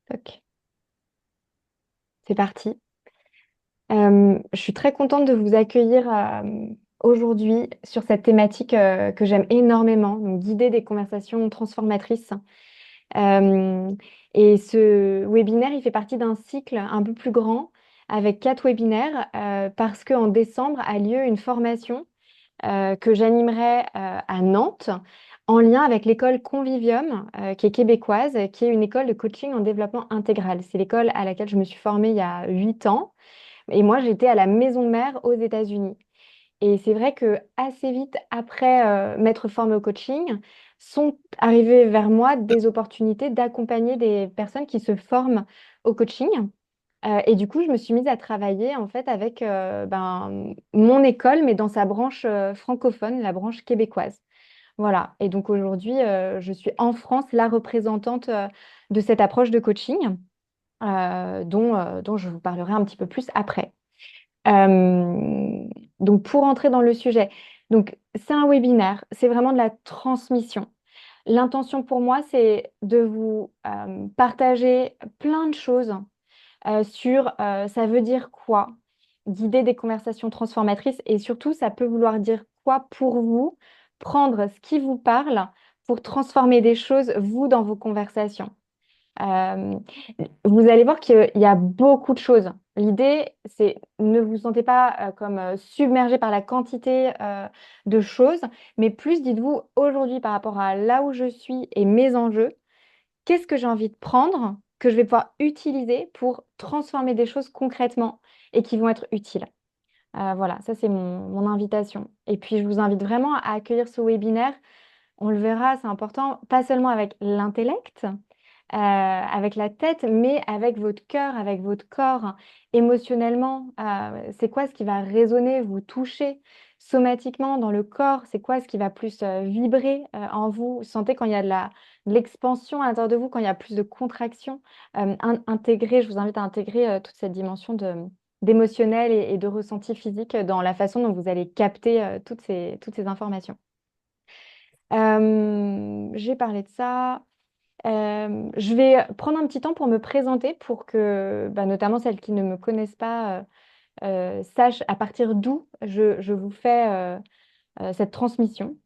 Toc. C'est parti. Je suis très contente de vous accueillir aujourd'hui sur cette thématique que j'aime énormément, donc guider des conversations transformatrices. Euh, et ce webinaire, il fait partie d'un cycle un peu plus grand avec 4 webinaires parce qu'en décembre a lieu une formation que j'animerai à Nantes en lien avec l'école Convivium, qui est québécoise, qui est une école de coaching en développement intégral. C'est l'école à laquelle je me suis formée il y a 8 ans. Et moi, j'étais à la maison mère aux États-Unis. Et c'est vrai que assez vite après m'être formée au coaching, sont arrivées vers moi des opportunités d'accompagner des personnes qui se forment au coaching. Et du coup, je me suis mise à travailler en fait avec mon école, mais dans sa branche francophone, la branche québécoise. Voilà. Et donc aujourd'hui, je suis en France la représentante de cette approche de coaching, dont je vous parlerai un petit peu plus après. Euh, donc, pour entrer dans le sujet, donc c'est un webinaire, c'est vraiment de la transmission. L'intention pour moi, c'est de vous partager plein de choses sur ça veut dire quoi, guider des conversations transformatrices et surtout, ça peut vouloir dire quoi pour vous, prendre ce qui vous parle pour transformer des choses, vous, dans vos conversations. Euh, Vous allez voir qu'il y a beaucoup de choses. L'idée, c'est ne vous sentez pas comme submergé par la quantité de choses, mais plus dites-vous aujourd'hui par rapport à là où je suis et mes enjeux, qu'est-ce que j'ai envie de prendre, que je vais pouvoir utiliser pour transformer des choses concrètement et qui vont être utiles. Voilà, ça c'est mon invitation. Et puis je vous invite vraiment à accueillir ce webinaire. On le verra, c'est important, pas seulement avec l'intellect, avec la tête, mais avec votre cœur, avec votre corps, émotionnellement. C'est quoi ce qui va résonner, vous toucher somatiquement dans le corps? C'est quoi ce qui va plus vibrer en vous? Vous sentez quand il y a de l'expansion à l'intérieur de vous, quand il y a plus de contraction? Intégrer, je vous invite à intégrer toute cette dimension d'émotionnel et de ressenti physique dans la façon dont vous allez capter toutes ces informations. J'ai parlé de ça. Je vais prendre un petit temps pour me présenter pour que, notamment celles qui ne me connaissent pas, sachent à partir d'où je vous fais cette transmission.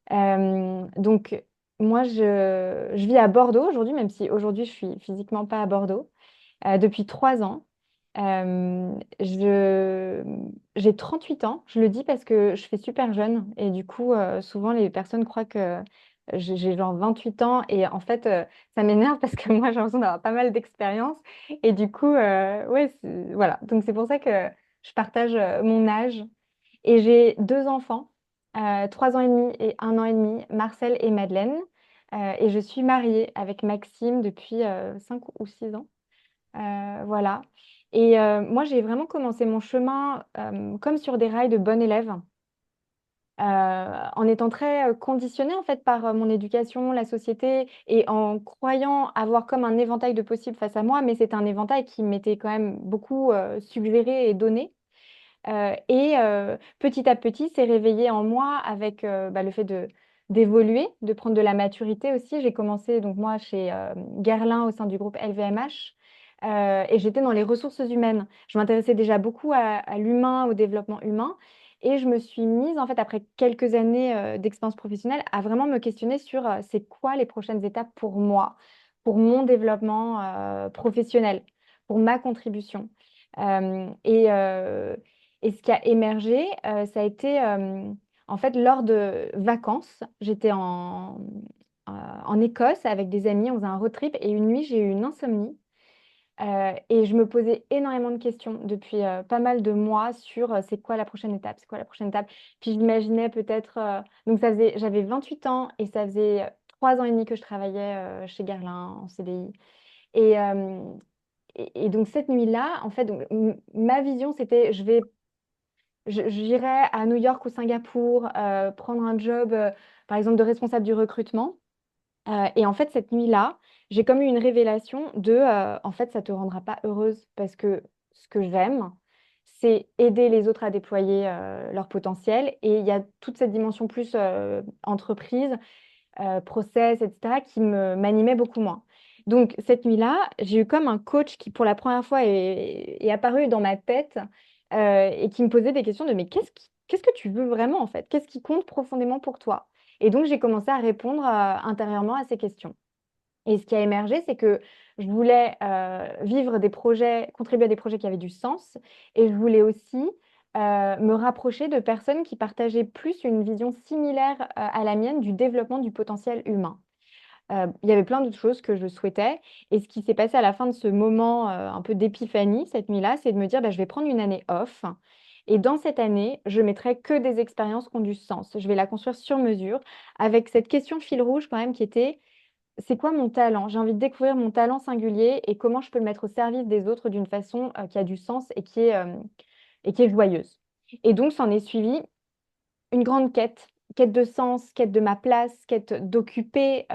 Donc, moi, je vis à Bordeaux aujourd'hui, même si aujourd'hui je suis physiquement pas à Bordeaux, depuis 3 ans. J'ai 38 ans, je le dis parce que je fais super jeune et du coup, souvent les personnes croient que j'ai genre 28 ans et en fait, ça m'énerve parce que moi, j'ai l'impression d'avoir pas mal d'expérience et du coup, ouais, voilà. Donc c'est pour ça que je partage mon âge et j'ai 2 enfants, 3 ans et demi et 1 an et demi, Marcel et Madeleine. Et je suis mariée avec Maxime depuis 5 ou 6 ans. Voilà. Et moi, j'ai vraiment commencé mon chemin comme sur des rails de bonne élève, en étant très conditionnée en fait par mon éducation, la société, et en croyant avoir comme un éventail de possibles face à moi, mais c'est un éventail qui m'était quand même beaucoup suggéré et donné. Et petit à petit, c'est réveillé en moi avec le fait d'évoluer, de prendre de la maturité aussi. J'ai commencé donc moi chez Guerlain au sein du groupe LVMH et j'étais dans les ressources humaines. Je m'intéressais déjà beaucoup à l'humain, au développement humain. Et je me suis mise, en fait, après quelques années d'expérience professionnelle, à vraiment me questionner sur c'est quoi les prochaines étapes pour moi, pour mon développement professionnel, pour ma contribution. Et ce qui a émergé, ça a été en fait lors de vacances. J'étais en Écosse avec des amis, on faisait un road trip et une nuit, j'ai eu une insomnie. Et je me posais énormément de questions depuis pas mal de mois sur c'est quoi la prochaine étape, c'est quoi la prochaine étape. Puis j'imaginais peut-être, donc j'avais 28 ans et ça faisait 3 ans et demi que je travaillais chez Guerlain en CDI. Et, euh, et donc cette nuit-là, en fait, donc, ma vision, c'était j'irai à New York ou Singapour prendre un job, par exemple, de responsable du recrutement. Et en fait, cette nuit-là, j'ai comme eu une révélation en fait, ça te rendra pas heureuse parce que ce que j'aime, c'est aider les autres à déployer leur potentiel. Et il y a toute cette dimension plus entreprise, process, etc., qui m'animait beaucoup moins. Donc, cette nuit-là, j'ai eu comme un coach qui, pour la première fois, est apparu dans ma tête et qui me posait des questions de mais qu'est-ce que tu veux vraiment en fait? Qu'est-ce qui compte profondément pour toi? Et donc, j'ai commencé à répondre intérieurement à ces questions. Et ce qui a émergé, c'est que je voulais vivre des projets, contribuer à des projets qui avaient du sens. Et je voulais aussi me rapprocher de personnes qui partageaient plus une vision similaire à la mienne du développement du potentiel humain. Il y avait plein d'autres choses que je souhaitais et ce qui s'est passé à la fin de ce moment, un peu d'épiphanie cette nuit-là, c'est de me dire: «Bah, je vais prendre une année off et dans cette année, je mettrai que des expériences qui ont du sens. Je vais la construire sur mesure», avec cette question fil rouge quand même qui était: «C'est quoi mon talent? J'ai envie de découvrir mon talent singulier et comment je peux le mettre au service des autres d'une façon, qui a du sens et qui est joyeuse». Et donc s'en est suivi une grande quête, quête de sens, quête de ma place, quête d'occuper,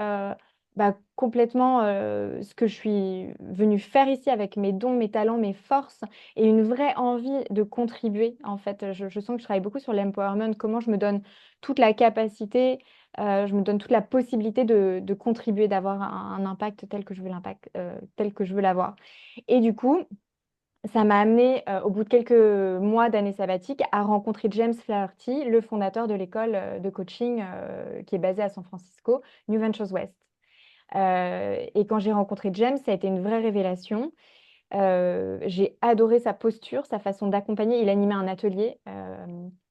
complètement, ce que je suis venue faire ici avec mes dons, mes talents, mes forces et une vraie envie de contribuer. En fait, je sens que je travaille beaucoup sur l'empowerment, comment je me donne toute la capacité, je me donne toute la possibilité de contribuer, d'avoir un impact tel que je veux l'avoir. Et du coup, ça m'a amené au bout de quelques mois d'année sabbatique, à rencontrer James Flaherty, le fondateur de l'école, de coaching, qui est basée à San Francisco, New Ventures West. Et quand j'ai rencontré James, ça a été une vraie révélation. J'ai adoré sa posture, sa façon d'accompagner. Il animait un atelier,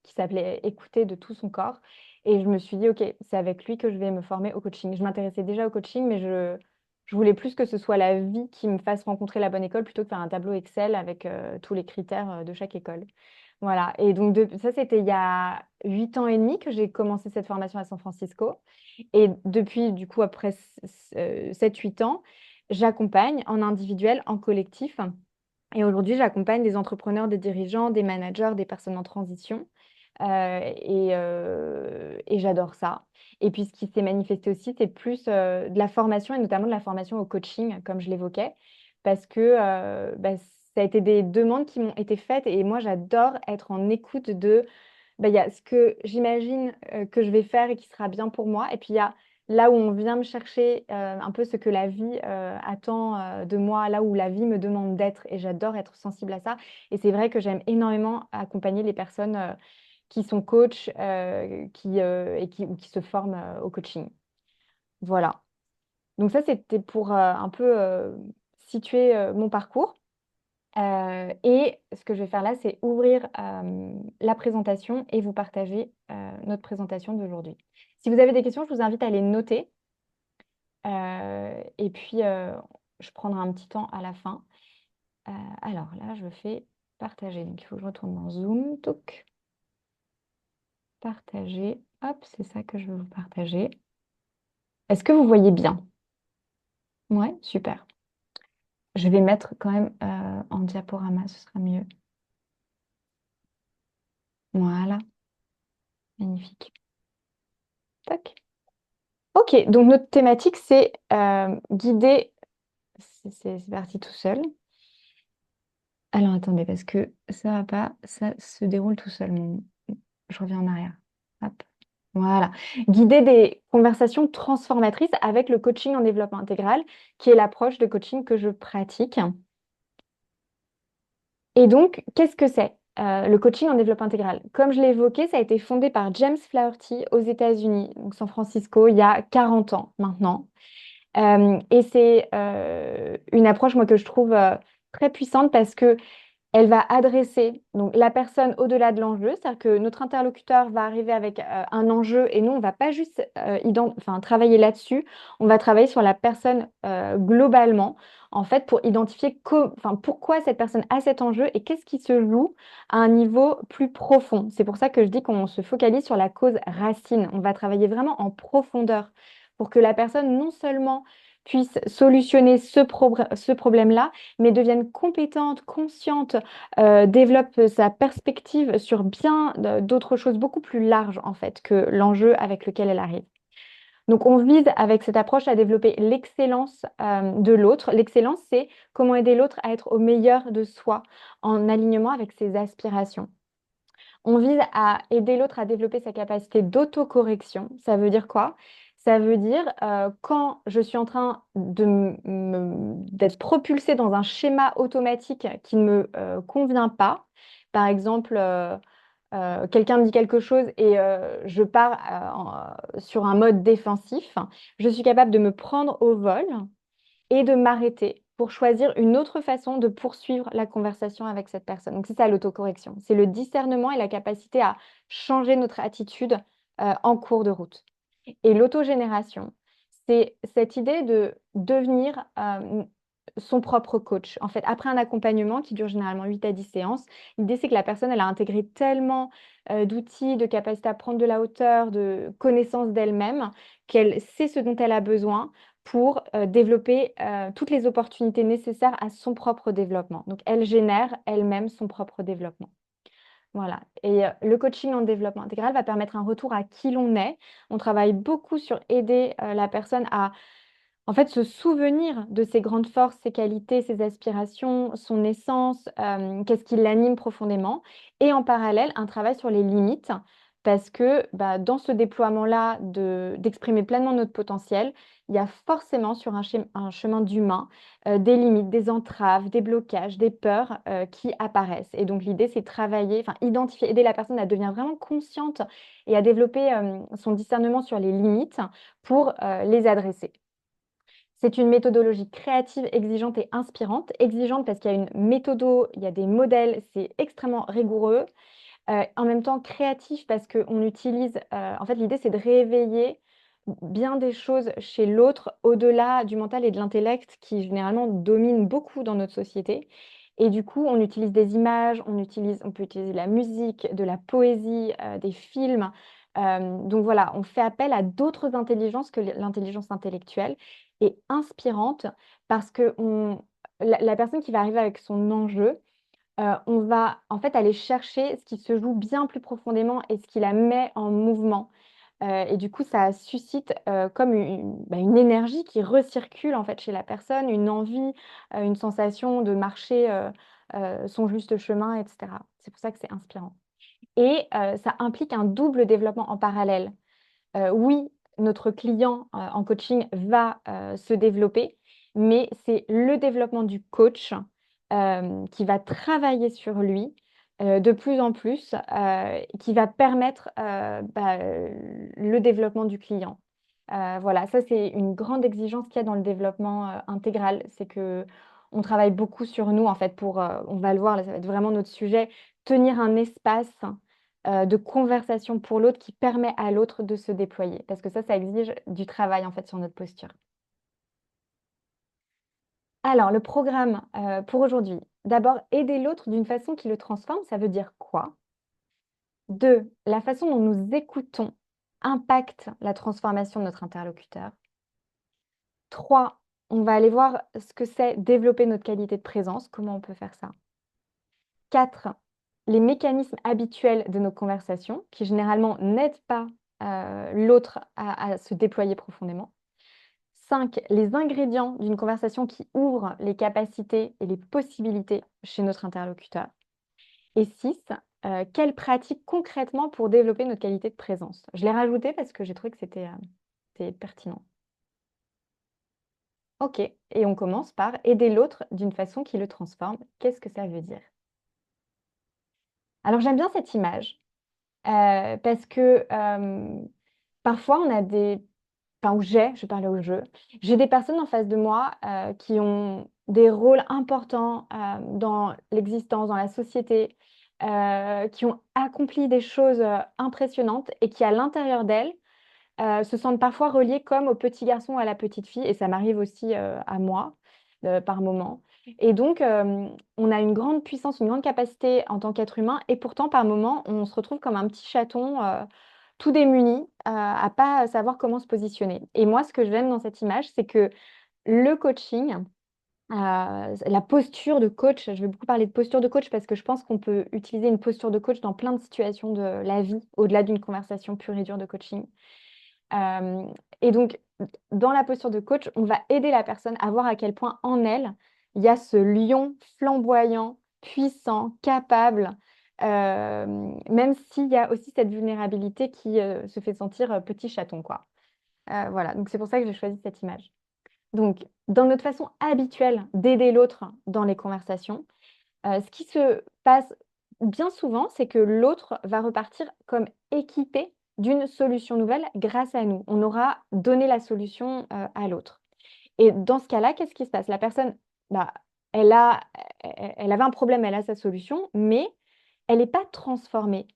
qui s'appelait «Écouter de tout son corps» et je me suis dit: «OK, c'est avec lui que je vais me former au coaching». Je m'intéressais déjà au coaching, mais je voulais plus que ce soit la vie qui me fasse rencontrer la bonne école plutôt que faire un tableau Excel avec, tous les critères, de chaque école. Voilà et donc ça, c'était il y a 8 ans et demi que j'ai commencé cette formation à San Francisco et depuis, du coup, après 7-8 ans, j'accompagne en individuel, en collectif et aujourd'hui, j'accompagne des entrepreneurs, des dirigeants, des managers, des personnes en transition, et j'adore ça. Et puis ce qui s'est manifesté aussi, c'est plus, de la formation et notamment de la formation au coaching, comme je l'évoquais, parce que, ça a été des demandes qui m'ont été faites et moi, j'adore être en écoute de il y a ce que j'imagine, que je vais faire et qui sera bien pour moi et puis il y a là où on vient me chercher, un peu ce que la vie, attend, de moi, là où la vie me demande d'être et j'adore être sensible à ça et c'est vrai que j'aime énormément accompagner les personnes, qui sont coachs, qui se forment, au coaching. Voilà. Donc ça, c'était pour, un peu, situer, mon parcours. Et ce que je vais faire là, c'est ouvrir, la présentation et vous partager, notre présentation d'aujourd'hui. Si vous avez des questions, je vous invite à les noter, et puis, je prendrai un petit temps à la fin. Alors là, je fais partager, donc il faut que je retourne dans Zoom, toc, partager, hop, c'est ça que je veux vous partager. Est-ce que vous voyez bien? Ouais, super. Je vais mettre quand même, en diaporama, ce sera mieux. Voilà, magnifique. Tac. OK, donc notre thématique, c'est, guider c'est parti tout seul. Alors attendez, parce que ça va pas, ça se déroule tout seul mon je reviens en arrière. Hop, voilà. Guider des conversations transformatrices avec le coaching en développement intégral, qui est l'approche de coaching que je pratique. Et donc, qu'est-ce que c'est, le coaching en développement intégral? Comme je l'ai évoqué, ça a été fondé par James Flaherty aux États-Unis, donc San Francisco, il y a 40 ans maintenant. Et c'est, une approche, moi, que je trouve, très puissante parce que elle va adresser donc la personne au-delà de l'enjeu. C'est-à-dire que notre interlocuteur va arriver avec, un enjeu et nous, on va pas juste, travailler là-dessus. On va travailler sur la personne, globalement, en fait, pour identifier pourquoi cette personne a cet enjeu et qu'est-ce qui se joue à un niveau plus profond. C'est pour ça que je dis qu'on se focalise sur la cause racine. On va travailler vraiment en profondeur pour que la personne, non seulement puisse solutionner ce problème-là, mais devienne compétente, consciente, développe sa perspective sur bien d'autres choses beaucoup plus larges en fait que l'enjeu avec lequel elle arrive. Donc on vise avec cette approche à développer l'excellence, de l'autre. L'excellence, c'est comment aider l'autre à être au meilleur de soi, en alignement avec ses aspirations. On vise à aider l'autre à développer sa capacité d'autocorrection. Ça veut dire quoi? Ça veut dire quand je suis en train d'être propulsée dans un schéma automatique qui ne me convient pas, par exemple, quelqu'un me dit quelque chose et je pars sur un mode défensif, je suis capable de me prendre au vol et de m'arrêter pour choisir une autre façon de poursuivre la conversation avec cette personne. Donc, c'est ça l'autocorrection. C'est le discernement et la capacité à changer notre attitude en cours de route. Et l'autogénération, c'est cette idée de devenir son propre coach. En fait, après un accompagnement qui dure généralement 8 à 10 séances, l'idée c'est que la personne, elle a intégré tellement d'outils, de capacités à prendre de la hauteur, de connaissance d'elle-même, qu'elle sait ce dont elle a besoin pour développer toutes les opportunités nécessaires à son propre développement. Donc, elle génère elle-même son propre développement. Voilà. Et le coaching en développement intégral va permettre un retour à qui l'on est. On travaille beaucoup sur aider la personne à en fait se souvenir de ses grandes forces, ses qualités, ses aspirations, son essence, qu'est-ce qui l'anime profondément. Et en parallèle, un travail sur les limites. Parce que bah, dans ce déploiement-là d'exprimer pleinement notre potentiel, il y a forcément sur un chemin d'humain des limites, des entraves, des blocages, des peurs qui apparaissent. Et donc l'idée, c'est travailler, enfin identifier, aider la personne à devenir vraiment consciente et à développer son discernement sur les limites pour les adresser. C'est une méthodologie créative, exigeante et inspirante. Exigeante parce qu'il y a une méthodo, il y a des modèles, c'est extrêmement rigoureux. En même temps, créatif parce qu'on utilise, en fait, l'idée, c'est de réveiller bien des choses chez l'autre au-delà du mental et de l'intellect qui généralement dominent beaucoup dans notre société. Et du coup, on utilise des images, on peut utiliser de la musique, de la poésie, des films. Donc voilà, on fait appel à d'autres intelligences que l'intelligence intellectuelle et inspirante parce que la personne qui va arriver avec son enjeu, on va en fait aller chercher ce qui se joue bien plus profondément et ce qui la met en mouvement. Et du coup, ça suscite, comme une énergie qui recircule en fait chez la personne, une envie, une sensation de marcher, son juste chemin et cetera. C'est pour ça que c'est inspirant et ça implique un double développement en parallèle. Oui, notre client, en coaching va, se développer, mais c'est le développement du coach, qui va travailler sur lui, de plus en plus, qui va permettre, le développement du client. Voilà, ça, c'est une grande exigence qu'il y a dans le développement, intégral. C'est qu'on travaille beaucoup sur nous, en fait, pour, on va le voir, là, ça va être vraiment notre sujet, tenir un espace de conversation pour l'autre qui permet à l'autre de se déployer. Parce que ça exige du travail en fait sur notre posture. Alors, le programme pour aujourd'hui. D'abord, aider l'autre d'une façon qui le transforme, ça veut dire quoi? 2, la façon dont nous écoutons impacte la transformation de notre interlocuteur. 3, on va aller voir ce que c'est développer notre qualité de présence, comment on peut faire ça. 4, les mécanismes habituels de nos conversations qui généralement n'aident pas l'autre à se déployer profondément. 5, les ingrédients d'une conversation qui ouvre les capacités et les possibilités chez notre interlocuteur. Et 6, quelles pratiques concrètement pour développer notre qualité de présence. Je l'ai rajouté parce que j'ai trouvé que c'était pertinent. Ok, et on commence par aider l'autre d'une façon qui le transforme. Qu'est-ce que ça veut dire? Alors j'aime bien cette image parce que parfois on a enfin, je vais parler au jeu. J'ai des personnes en face de moi qui ont des rôles importants dans l'existence, dans la société, qui ont accompli des choses impressionnantes et qui, à l'intérieur d'elles, se sentent parfois reliées comme au petit garçon ou à la petite fille. Et ça m'arrive aussi à moi par moment. Et donc, on a une grande puissance, une grande capacité en tant qu'être humain. Et pourtant, par moment, on se retrouve comme un petit chaton tout démuni, à pas savoir comment se positionner. Et moi, ce que j'aime dans cette image, c'est que le coaching, la posture de coach, je vais beaucoup parler de posture de coach parce que je pense qu'on peut utiliser une posture de coach dans plein de situations de la vie, au-delà d'une conversation pure et dure de coaching. Et donc, dans la posture de coach, on va aider la personne à voir à quel point en elle, il y a ce lion flamboyant, puissant, capable, même s'il y a aussi cette vulnérabilité qui se fait sentir petit chaton, quoi. Voilà, donc c'est pour ça que j'ai choisi cette image. Donc, dans notre façon habituelle d'aider l'autre dans les conversations, ce qui se passe bien souvent, c'est que l'autre va repartir comme équipé d'une solution nouvelle grâce à nous. On aura donné la solution, à l'autre. Et dans ce cas-là, qu'est-ce qui se passe? La personne, bah, elle a elle avait un problème, elle a sa solution, mais elle n'est pas transformée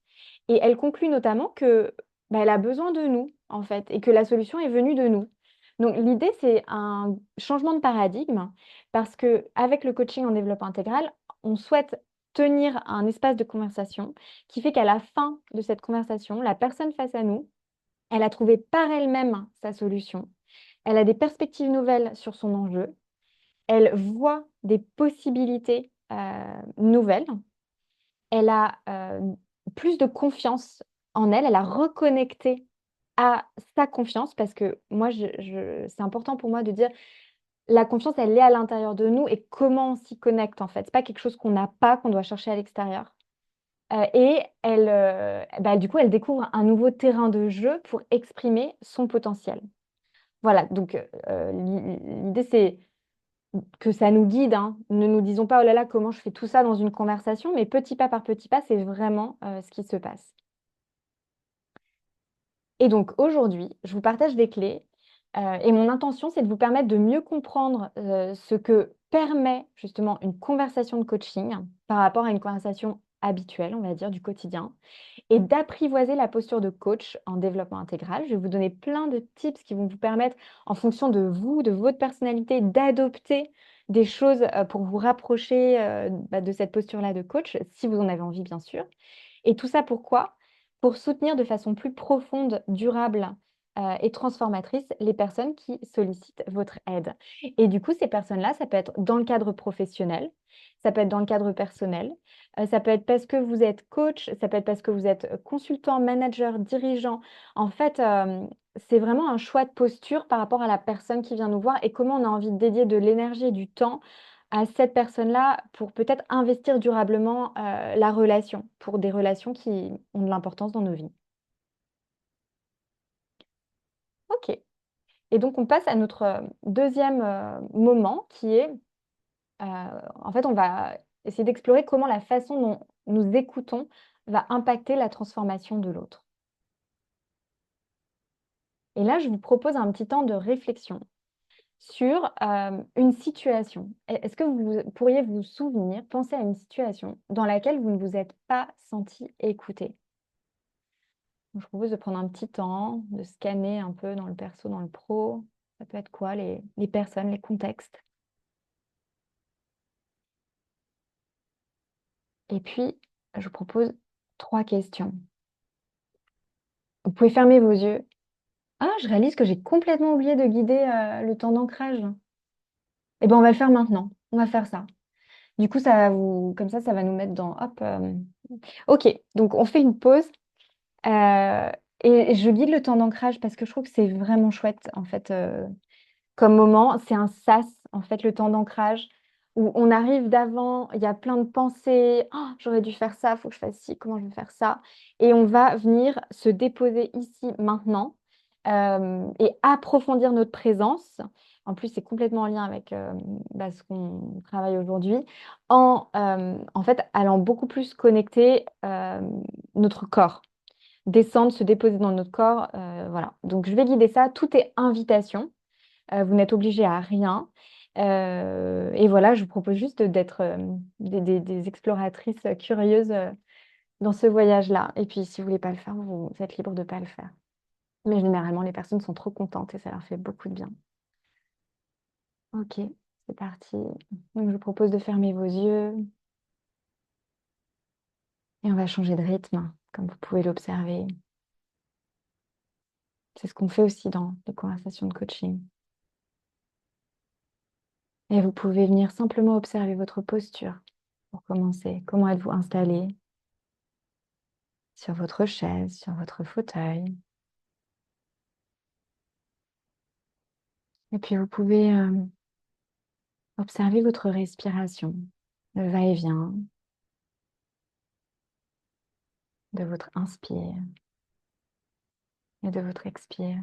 et elle conclut notamment que, bah, elle a besoin de nous, en fait, et que la solution est venue de nous. Donc l'idée, c'est un changement de paradigme parce qu'avec le coaching en développement intégral, on souhaite tenir un espace de conversation qui fait qu'à la fin de cette conversation, la personne face à nous, elle a trouvé par elle-même sa solution. Elle a des perspectives nouvelles sur son enjeu. Elle voit des possibilités, nouvelles. Elle a, plus de confiance en elle. Elle a reconnecté à sa confiance parce que moi, je c'est important pour moi de dire: la confiance, elle est à l'intérieur de nous et comment on s'y connecte, en fait. C'est pas quelque chose qu'on n'a pas, qu'on doit chercher à l'extérieur. Et elle, bah, du coup, elle découvre un nouveau terrain de jeu pour exprimer son potentiel. Voilà, donc l'idée, c'est que ça nous guide, hein. Ne nous disons pas: «Oh là là, comment je fais tout ça dans une conversation?» mais petit pas par petit pas, c'est vraiment, ce qui se passe. Et donc aujourd'hui, je vous partage des clés, et mon intention, c'est de vous permettre de mieux comprendre, ce que permet justement une conversation de coaching par rapport à une conversation habituelle, on va dire, du quotidien et d'apprivoiser la posture de coach en développement intégral. Je vais vous donner plein de tips qui vont vous permettre, en fonction de vous, de votre personnalité, d'adopter des choses, pour vous rapprocher, bah, de cette posture-là de coach, si vous en avez envie, bien sûr. Et tout ça pourquoi? Pour soutenir de façon plus profonde, durable, et transformatrice les personnes qui sollicitent votre aide. Et du coup, ces personnes-là, ça peut être dans le cadre professionnel, ça peut être dans le cadre personnel, ça peut être parce que vous êtes coach, ça peut être parce que vous êtes, consultant, manager, dirigeant. En fait, c'est vraiment un choix de posture par rapport à la personne qui vient nous voir et comment on a envie de dédier de l'énergie et du temps à cette personne-là pour peut-être investir durablement, la relation, pour des relations qui ont de l'importance dans nos vies. OK, et donc on passe à notre, 2e, moment qui est, en fait, on va essayer d'explorer comment la façon dont nous écoutons va impacter la transformation de l'autre. Et là, je vous propose un petit temps de réflexion sur, une situation. Est-ce que vous pourriez vous souvenir, penser à une situation dans laquelle vous ne vous êtes pas senti écouté? Donc, je vous propose de prendre un petit temps, de scanner un peu dans le perso, dans le pro. Ça peut être quoi les personnes, les contextes? Et puis, je vous propose 3 questions. Vous pouvez fermer vos yeux. Ah, je réalise que j'ai complètement oublié de guider, le temps d'ancrage. Eh ben, on va le faire maintenant. On va faire ça. Du coup, ça va vous comme ça va nous mettre dans hop, OK, donc on fait une pause, heu et je guide le temps d'ancrage parce que je trouve que c'est vraiment chouette, en fait, comme moment. C'est un sas, en fait, le temps d'ancrage où on arrive d'avant, il y a plein de pensées: «Oh, j'aurais dû faire ça, faut que je fasse ci, comment je vais faire ça?» et on va venir se déposer ici, maintenant, et approfondir notre présence. En plus, c'est complètement en lien avec, bah, ce qu'on travaille aujourd'hui, en fait, allant beaucoup plus connecter, notre corps. Descendre, se déposer dans notre corps, voilà. Donc je vais guider ça, tout est invitation. Vous n'êtes obligé à rien, et voilà, je vous propose juste d'être, des exploratrices, curieuses, dans ce voyage-là et puis si vous voulez pas le faire, vous êtes libre de pas le faire. Mais généralement, les personnes sont trop contentes et ça leur fait beaucoup de bien. OK, c'est parti. Donc je vous propose de fermer vos yeux et on va changer de rythme, comme vous pouvez l'observer. C'est ce qu'on fait aussi dans les conversations de coaching et vous pouvez venir simplement observer votre posture pour commencer. Comment êtes-vous installé sur votre chaise, sur votre fauteuil? Et puis vous pouvez, observer votre respiration, le va-et-vient de votre inspire et de votre expire.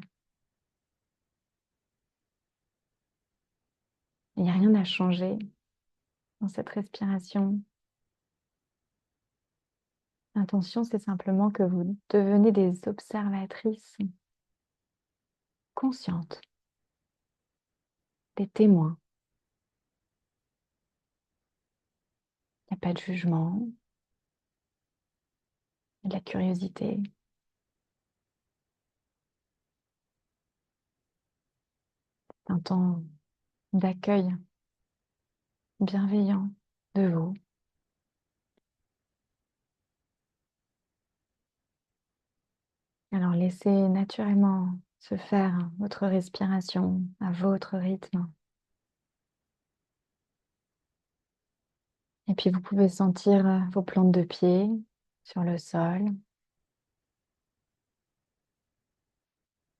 Il n'y a rien à changer dans cette respiration. L'intention, c'est simplement que vous devenez des observatrices conscientes, des témoins. Il n'y a pas de jugement, il y a de la curiosité. Un temps d'accueil bienveillant de vous. Alors laissez naturellement se faire votre respiration à votre rythme. Et puis vous pouvez sentir vos plantes de pied sur le sol.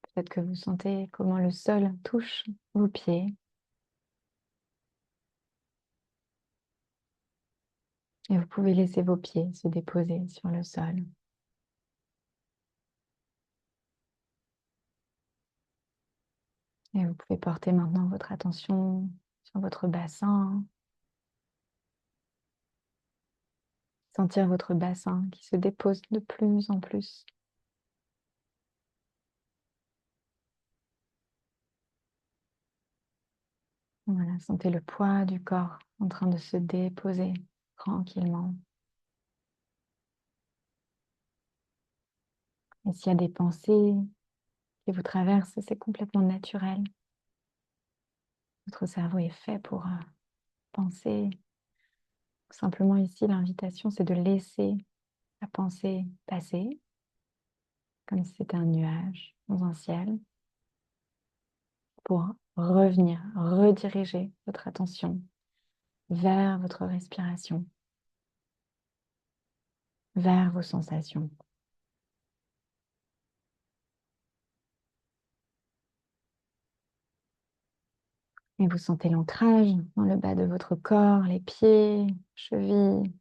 Peut-être que vous sentez comment le sol touche vos pieds. Et vous pouvez laisser vos pieds se déposer sur le sol. Et vous pouvez porter maintenant votre attention sur votre bassin. Sentir votre bassin qui se dépose de plus en plus. Voilà, sentez le poids du corps en train de se déposer tranquillement. Et s'il y a des pensées qui vous traversent, c'est complètement naturel. Votre cerveau est fait pour penser. Simplement ici, l'invitation, c'est de laisser la pensée passer, comme si c'était un nuage dans un ciel, pour revenir, rediriger votre attention vers votre respiration, vers vos sensations. Et vous sentez l'ancrage dans le bas de votre corps, les pieds, chevilles,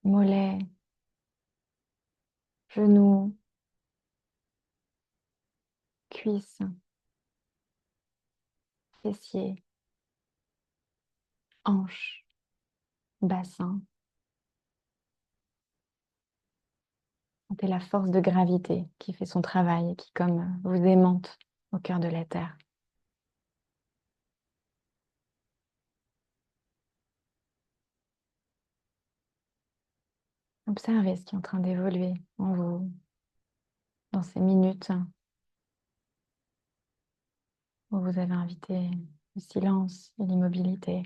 mollets, genoux, cuisses, fessiers, hanches, bassin. Sentez la force de gravité qui fait son travail et qui, comme vous aimante au cœur de la terre. Observez ce qui est en train d'évoluer en vous dans ces minutes où vous avez invité le silence et l'immobilité.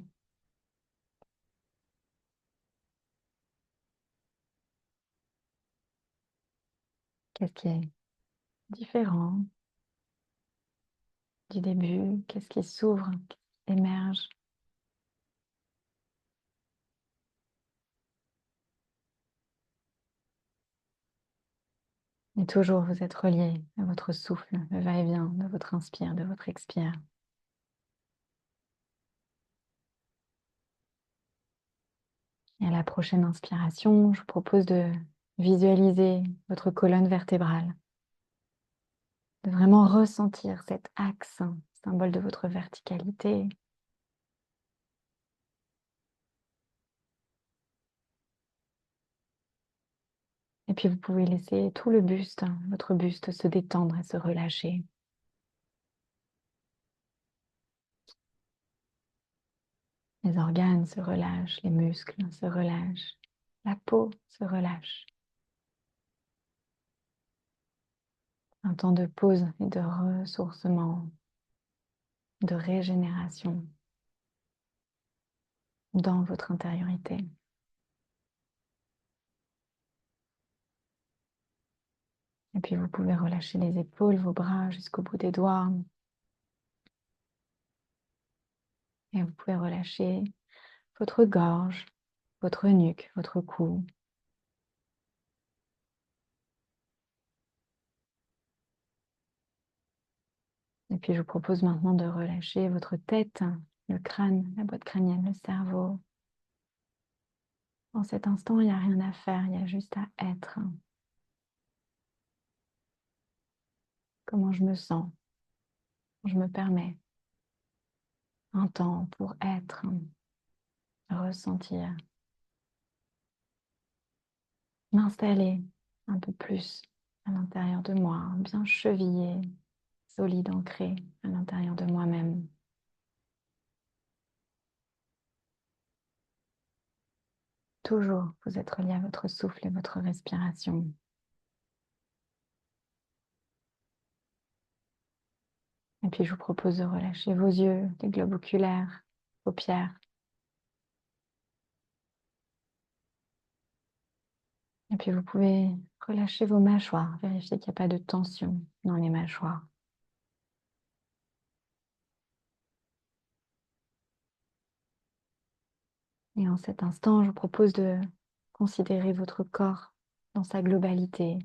Qu'est-ce qui est différent du début? Qu'est-ce qui s'ouvre, qui émerge? Et toujours vous êtes relié à votre souffle, le va-et-vient de votre inspire, de votre expire. Et à la prochaine inspiration, je vous propose de visualiser votre colonne vertébrale, de vraiment ressentir cet axe, symbole de votre verticalité. Et puis vous pouvez laisser tout le buste, votre buste se détendre et se relâcher. Les organes se relâchent, les muscles se relâchent, la peau se relâche. Un temps de pause et de ressourcement, de régénération dans votre intériorité. Et puis vous pouvez relâcher les épaules, vos bras jusqu'au bout des doigts. Et vous pouvez relâcher votre gorge, votre nuque, votre cou. Et puis je vous propose maintenant de relâcher votre tête, le crâne, la boîte crânienne, le cerveau. En cet instant, il n'y a rien à faire, il y a juste à être. Comment je me sens, je me permets. un temps pour être, ressentir, m'installer un peu plus à l'intérieur de moi, bien chevillé, solide, ancré à l'intérieur de moi-même. Toujours, vous êtes relié à votre souffle et votre respiration. Et puis, je vous propose de relâcher vos yeux, les globes oculaires, paupières. Et puis, vous pouvez relâcher vos mâchoires, vérifier qu'il n'y a pas de tension dans les mâchoires. Et en cet instant, je vous propose de considérer votre corps dans sa globalité,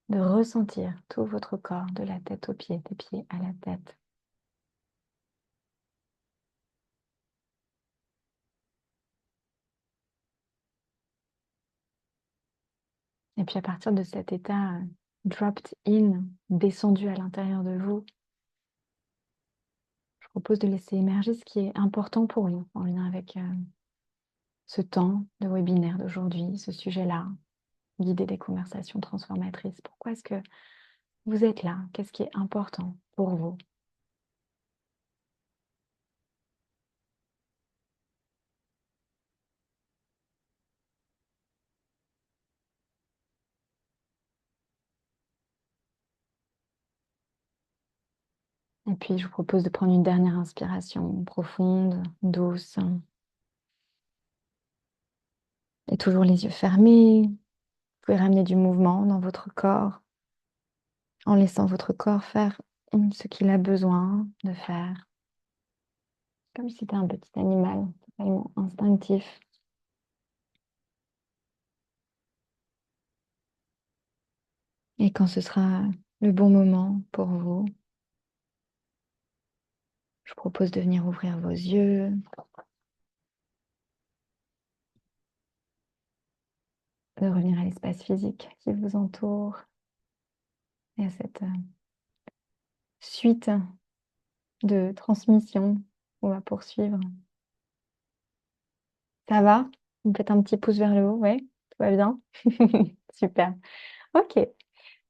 de ressentir tout votre corps, de la tête aux pieds, des pieds à la tête. Et puis à partir de cet état dropped in, descendu à l'intérieur de vous, je propose de laisser émerger ce qui est important pour vous en lien avec ce temps de webinaire d'aujourd'hui, ce sujet-là, guider des conversations transformatrices. Pourquoi est-ce que vous êtes là? Qu'est-ce qui est important pour vous? Et puis, je vous propose de prendre une dernière inspiration profonde, douce. Et toujours les yeux fermés. Vous pouvez ramener du mouvement dans votre corps en laissant votre corps faire ce qu'il a besoin de faire. Comme si c'était un petit animal totalement instinctif. Et quand ce sera le bon moment pour vous, je vous propose de venir ouvrir vos yeux. De revenir à l'espace physique qui vous entoure et à cette suite de transmission qu'on va poursuivre. Ça va? Vous me faites un petit pouce vers le haut, ouais? Tout va bien? Super. Ok.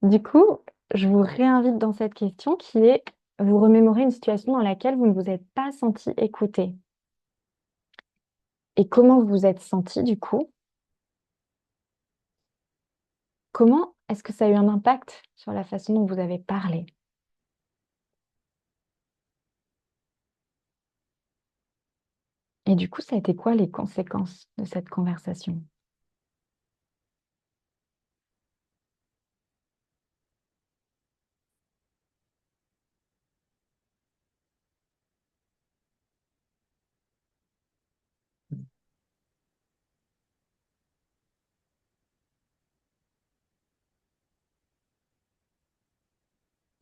Du coup, je vous réinvite dans cette question qui est, vous remémorez une situation dans laquelle vous ne vous êtes pas senti écouté. Et comment vous vous êtes senti du coup? Comment est-ce que ça a eu un impact sur la façon dont vous avez parlé? Et du coup, ça a été quoi les conséquences de cette conversation?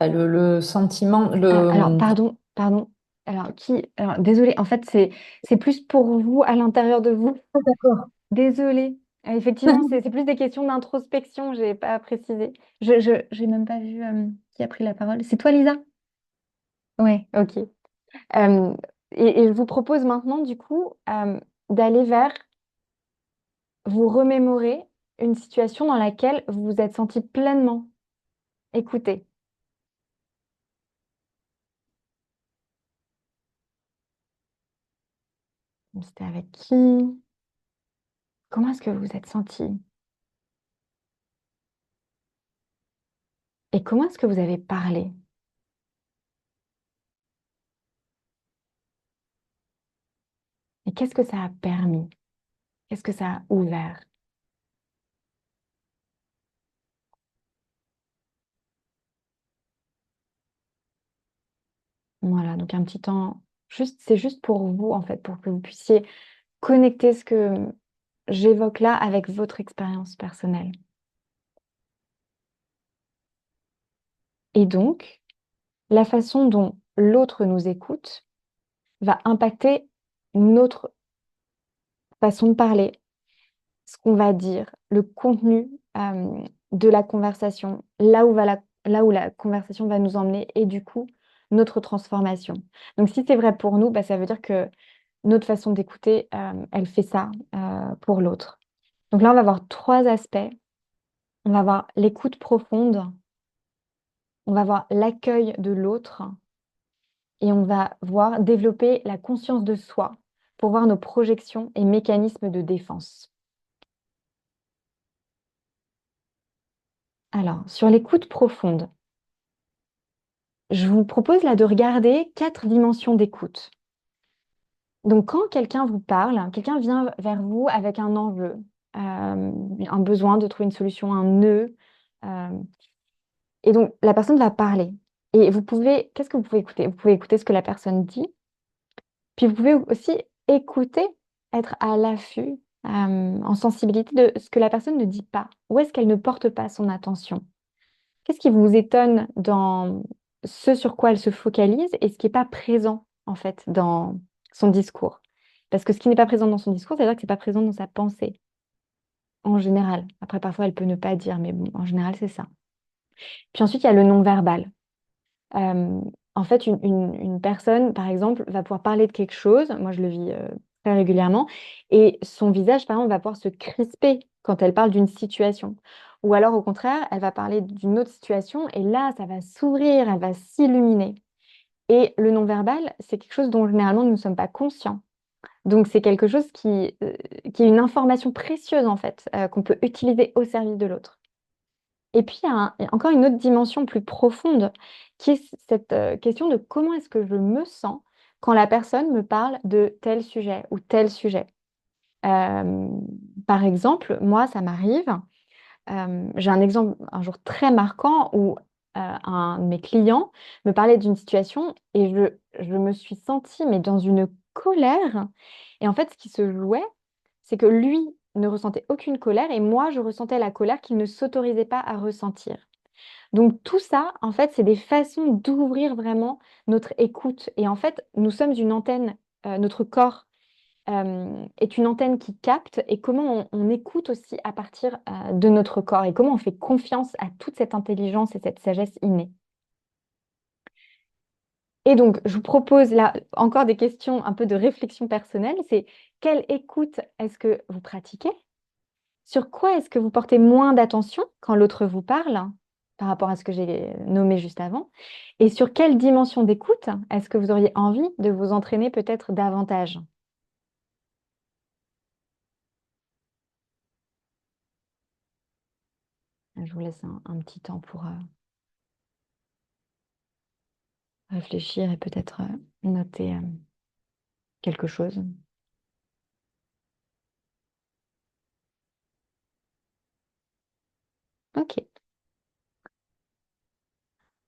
Le sentiment, Alors, pardon. Alors, désolée, en fait, c'est plus pour vous à l'intérieur de vous. Ah, d'accord. Désolée. Effectivement, c'est plus des questions d'introspection, j'ai pas précisé. J'ai même pas vu qui a pris la parole. C'est toi, Lisa? Ouais, ok. Euh, et je vous propose maintenant, du coup, d'aller vers vous remémorer une situation dans laquelle vous vous êtes senti pleinement écouté. C'était avec qui? Comment est-ce que vous vous êtes senti? Et comment est-ce que vous avez parlé? Et qu'est-ce que ça a permis? Qu'est-ce que ça a ouvert? Voilà, donc un petit temps, c'est juste pour vous, en fait, pour que vous puissiez connecter ce que j'évoque là avec votre expérience personnelle. Et donc, la façon dont l'autre nous écoute va impacter notre façon de parler, ce qu'on va dire, le contenu de la conversation, là où la conversation va nous emmener et du coup, notre transformation. Donc si c'est vrai pour nous, bah, ça veut dire que notre façon d'écouter, elle fait ça pour l'autre. Donc là, on va voir trois aspects. On va voir l'écoute profonde, on va voir l'accueil de l'autre et on va voir développer la conscience de soi pour voir nos projections et mécanismes de défense. Alors, sur l'écoute profonde, je vous propose là de regarder 4 dimensions d'écoute. Donc, quand quelqu'un vous parle, quelqu'un vient vers vous avec un enjeu, un besoin de trouver une solution, un nœud, euh, et donc la personne va parler. Et qu'est-ce que vous pouvez écouter? Vous pouvez écouter ce que la personne dit, puis vous pouvez aussi écouter, être à l'affût, en sensibilité de ce que la personne ne dit pas. Où est-ce qu'elle ne porte pas son attention? Qu'est-ce qui vous étonne dans ce sur quoi elle se focalise et ce qui n'est pas présent, en fait, dans son discours? Parce que ce qui n'est pas présent dans son discours, c'est-à-dire que c'est pas présent dans sa pensée, en général. Après, parfois, elle peut ne pas dire, mais bon, en général, c'est ça. Puis ensuite, il y a le non-verbal. Euh, En fait, une personne, par exemple, va pouvoir parler de quelque chose. Moi, je le vis très régulièrement. Et son visage, par exemple, va pouvoir se crisper quand elle parle d'une situation. Ou alors, au contraire, elle va parler d'une autre situation et là, ça va s'ouvrir, elle va s'illuminer. Et le non-verbal, c'est quelque chose dont généralement nous ne sommes pas conscients. Donc, c'est quelque chose qui est une information précieuse, en fait, qu'on peut utiliser au service de l'autre. Et puis, il y a encore une autre dimension plus profonde, qui est cette question de comment est-ce que je me sens quand la personne me parle de tel sujet ou tel sujet. Euh, Par exemple, moi, ça m'arrive, j'ai un exemple un jour très marquant où un de mes clients me parlait d'une situation et je me suis sentie mais dans une colère. Et en fait, ce qui se jouait, c'est que lui ne ressentait aucune colère et moi, je ressentais la colère qu'il ne s'autorisait pas à ressentir. Donc tout ça, en fait, c'est des façons d'ouvrir vraiment notre écoute. Et en fait, nous sommes une antenne, notre corps est une antenne qui capte et comment on écoute aussi à partir de notre corps et comment on fait confiance à toute cette intelligence et cette sagesse innée. Et donc, je vous propose là encore des questions un peu de réflexion personnelle. C'est quelle écoute est-ce que vous pratiquez? Sur quoi est-ce que vous portez moins d'attention quand l'autre vous parle par rapport à ce que j'ai nommé juste avant? Et sur quelle dimension d'écoute est-ce que vous auriez envie de vous entraîner peut-être davantage? Je vous laisse un petit temps pour réfléchir et peut-être noter quelque chose. Ok.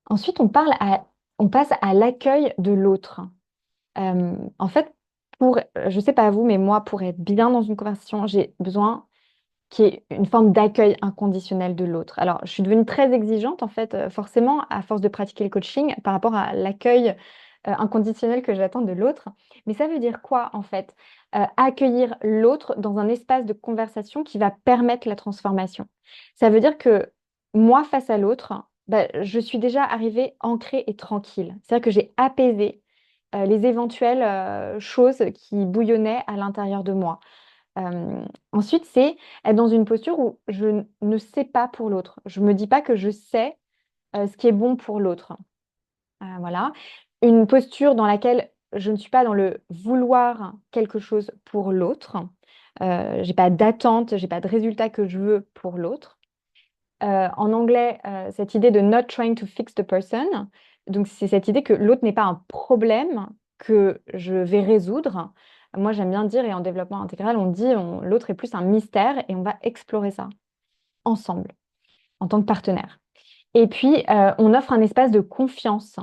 Ensuite, on passe à l'accueil de l'autre. En fait, je sais pas vous, mais moi, pour être bien dans une conversation, j'ai besoin qui est une forme d'accueil inconditionnel de l'autre. Alors, je suis devenue très exigeante, en fait, forcément, à force de pratiquer le coaching, par rapport à l'accueil inconditionnel que j'attends de l'autre. Mais ça veut dire quoi, en fait? Accueillir l'autre dans un espace de conversation qui va permettre la transformation. Ça veut dire que moi, face à l'autre, bah, je suis déjà arrivée ancrée et tranquille. C'est-à-dire que j'ai apaisé les éventuelles choses qui bouillonnaient à l'intérieur de moi. Ensuite, c'est être dans une posture où je ne sais pas pour l'autre. Je me dis pas que je sais ce qui est bon pour l'autre. Voilà. Une posture dans laquelle je ne suis pas dans le vouloir quelque chose pour l'autre. J'ai pas d'attente, j'ai pas de résultat que je veux pour l'autre. En anglais, cette idée de not trying to fix the person. Donc, c'est cette idée que l'autre n'est pas un problème que je vais résoudre. Moi, j'aime bien dire, et en développement intégral, on dit l'autre est plus un mystère et on va explorer ça ensemble, en tant que partenaire. Et puis, on offre un espace de confiance.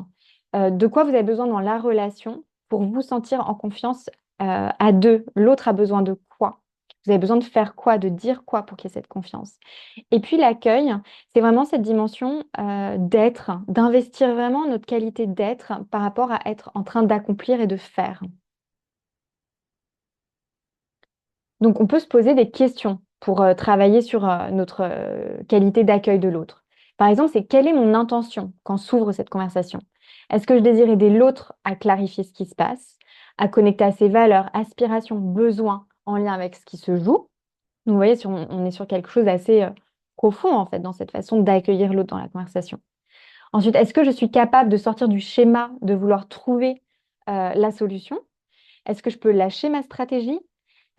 De quoi vous avez besoin dans la relation pour vous sentir en confiance à deux. L'autre a besoin de quoi? Vous avez besoin de faire quoi, de dire quoi pour qu'il y ait cette confiance? Et puis l'accueil, c'est vraiment cette dimension d'être, d'investir vraiment notre qualité d'être par rapport à être en train d'accomplir et de faire. Donc on peut se poser des questions pour travailler sur notre qualité d'accueil de l'autre. Par exemple, c'est quelle est mon intention quand s'ouvre cette conversation? Est-ce que je désire aider l'autre à clarifier ce qui se passe, à connecter à ses valeurs, aspirations, besoins en lien avec ce qui se joue? Donc, vous voyez, on est sur quelque chose d'assez profond, en fait, dans cette façon d'accueillir l'autre dans la conversation. Ensuite, est-ce que je suis capable de sortir du schéma, de vouloir trouver la solution? Est-ce que je peux lâcher ma stratégie?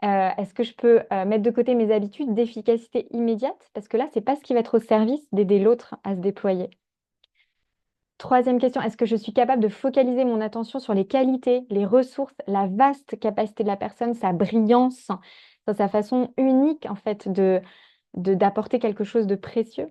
Est-ce que je peux mettre de côté mes habitudes d'efficacité immédiate? Parce que là, c'est pas ce qui va être au service d'aider l'autre à se déployer. Troisième question, est-ce que je suis capable de focaliser mon attention sur les qualités, les ressources, la vaste capacité de la personne, sa brillance, sa façon unique en fait d'apporter quelque chose de précieux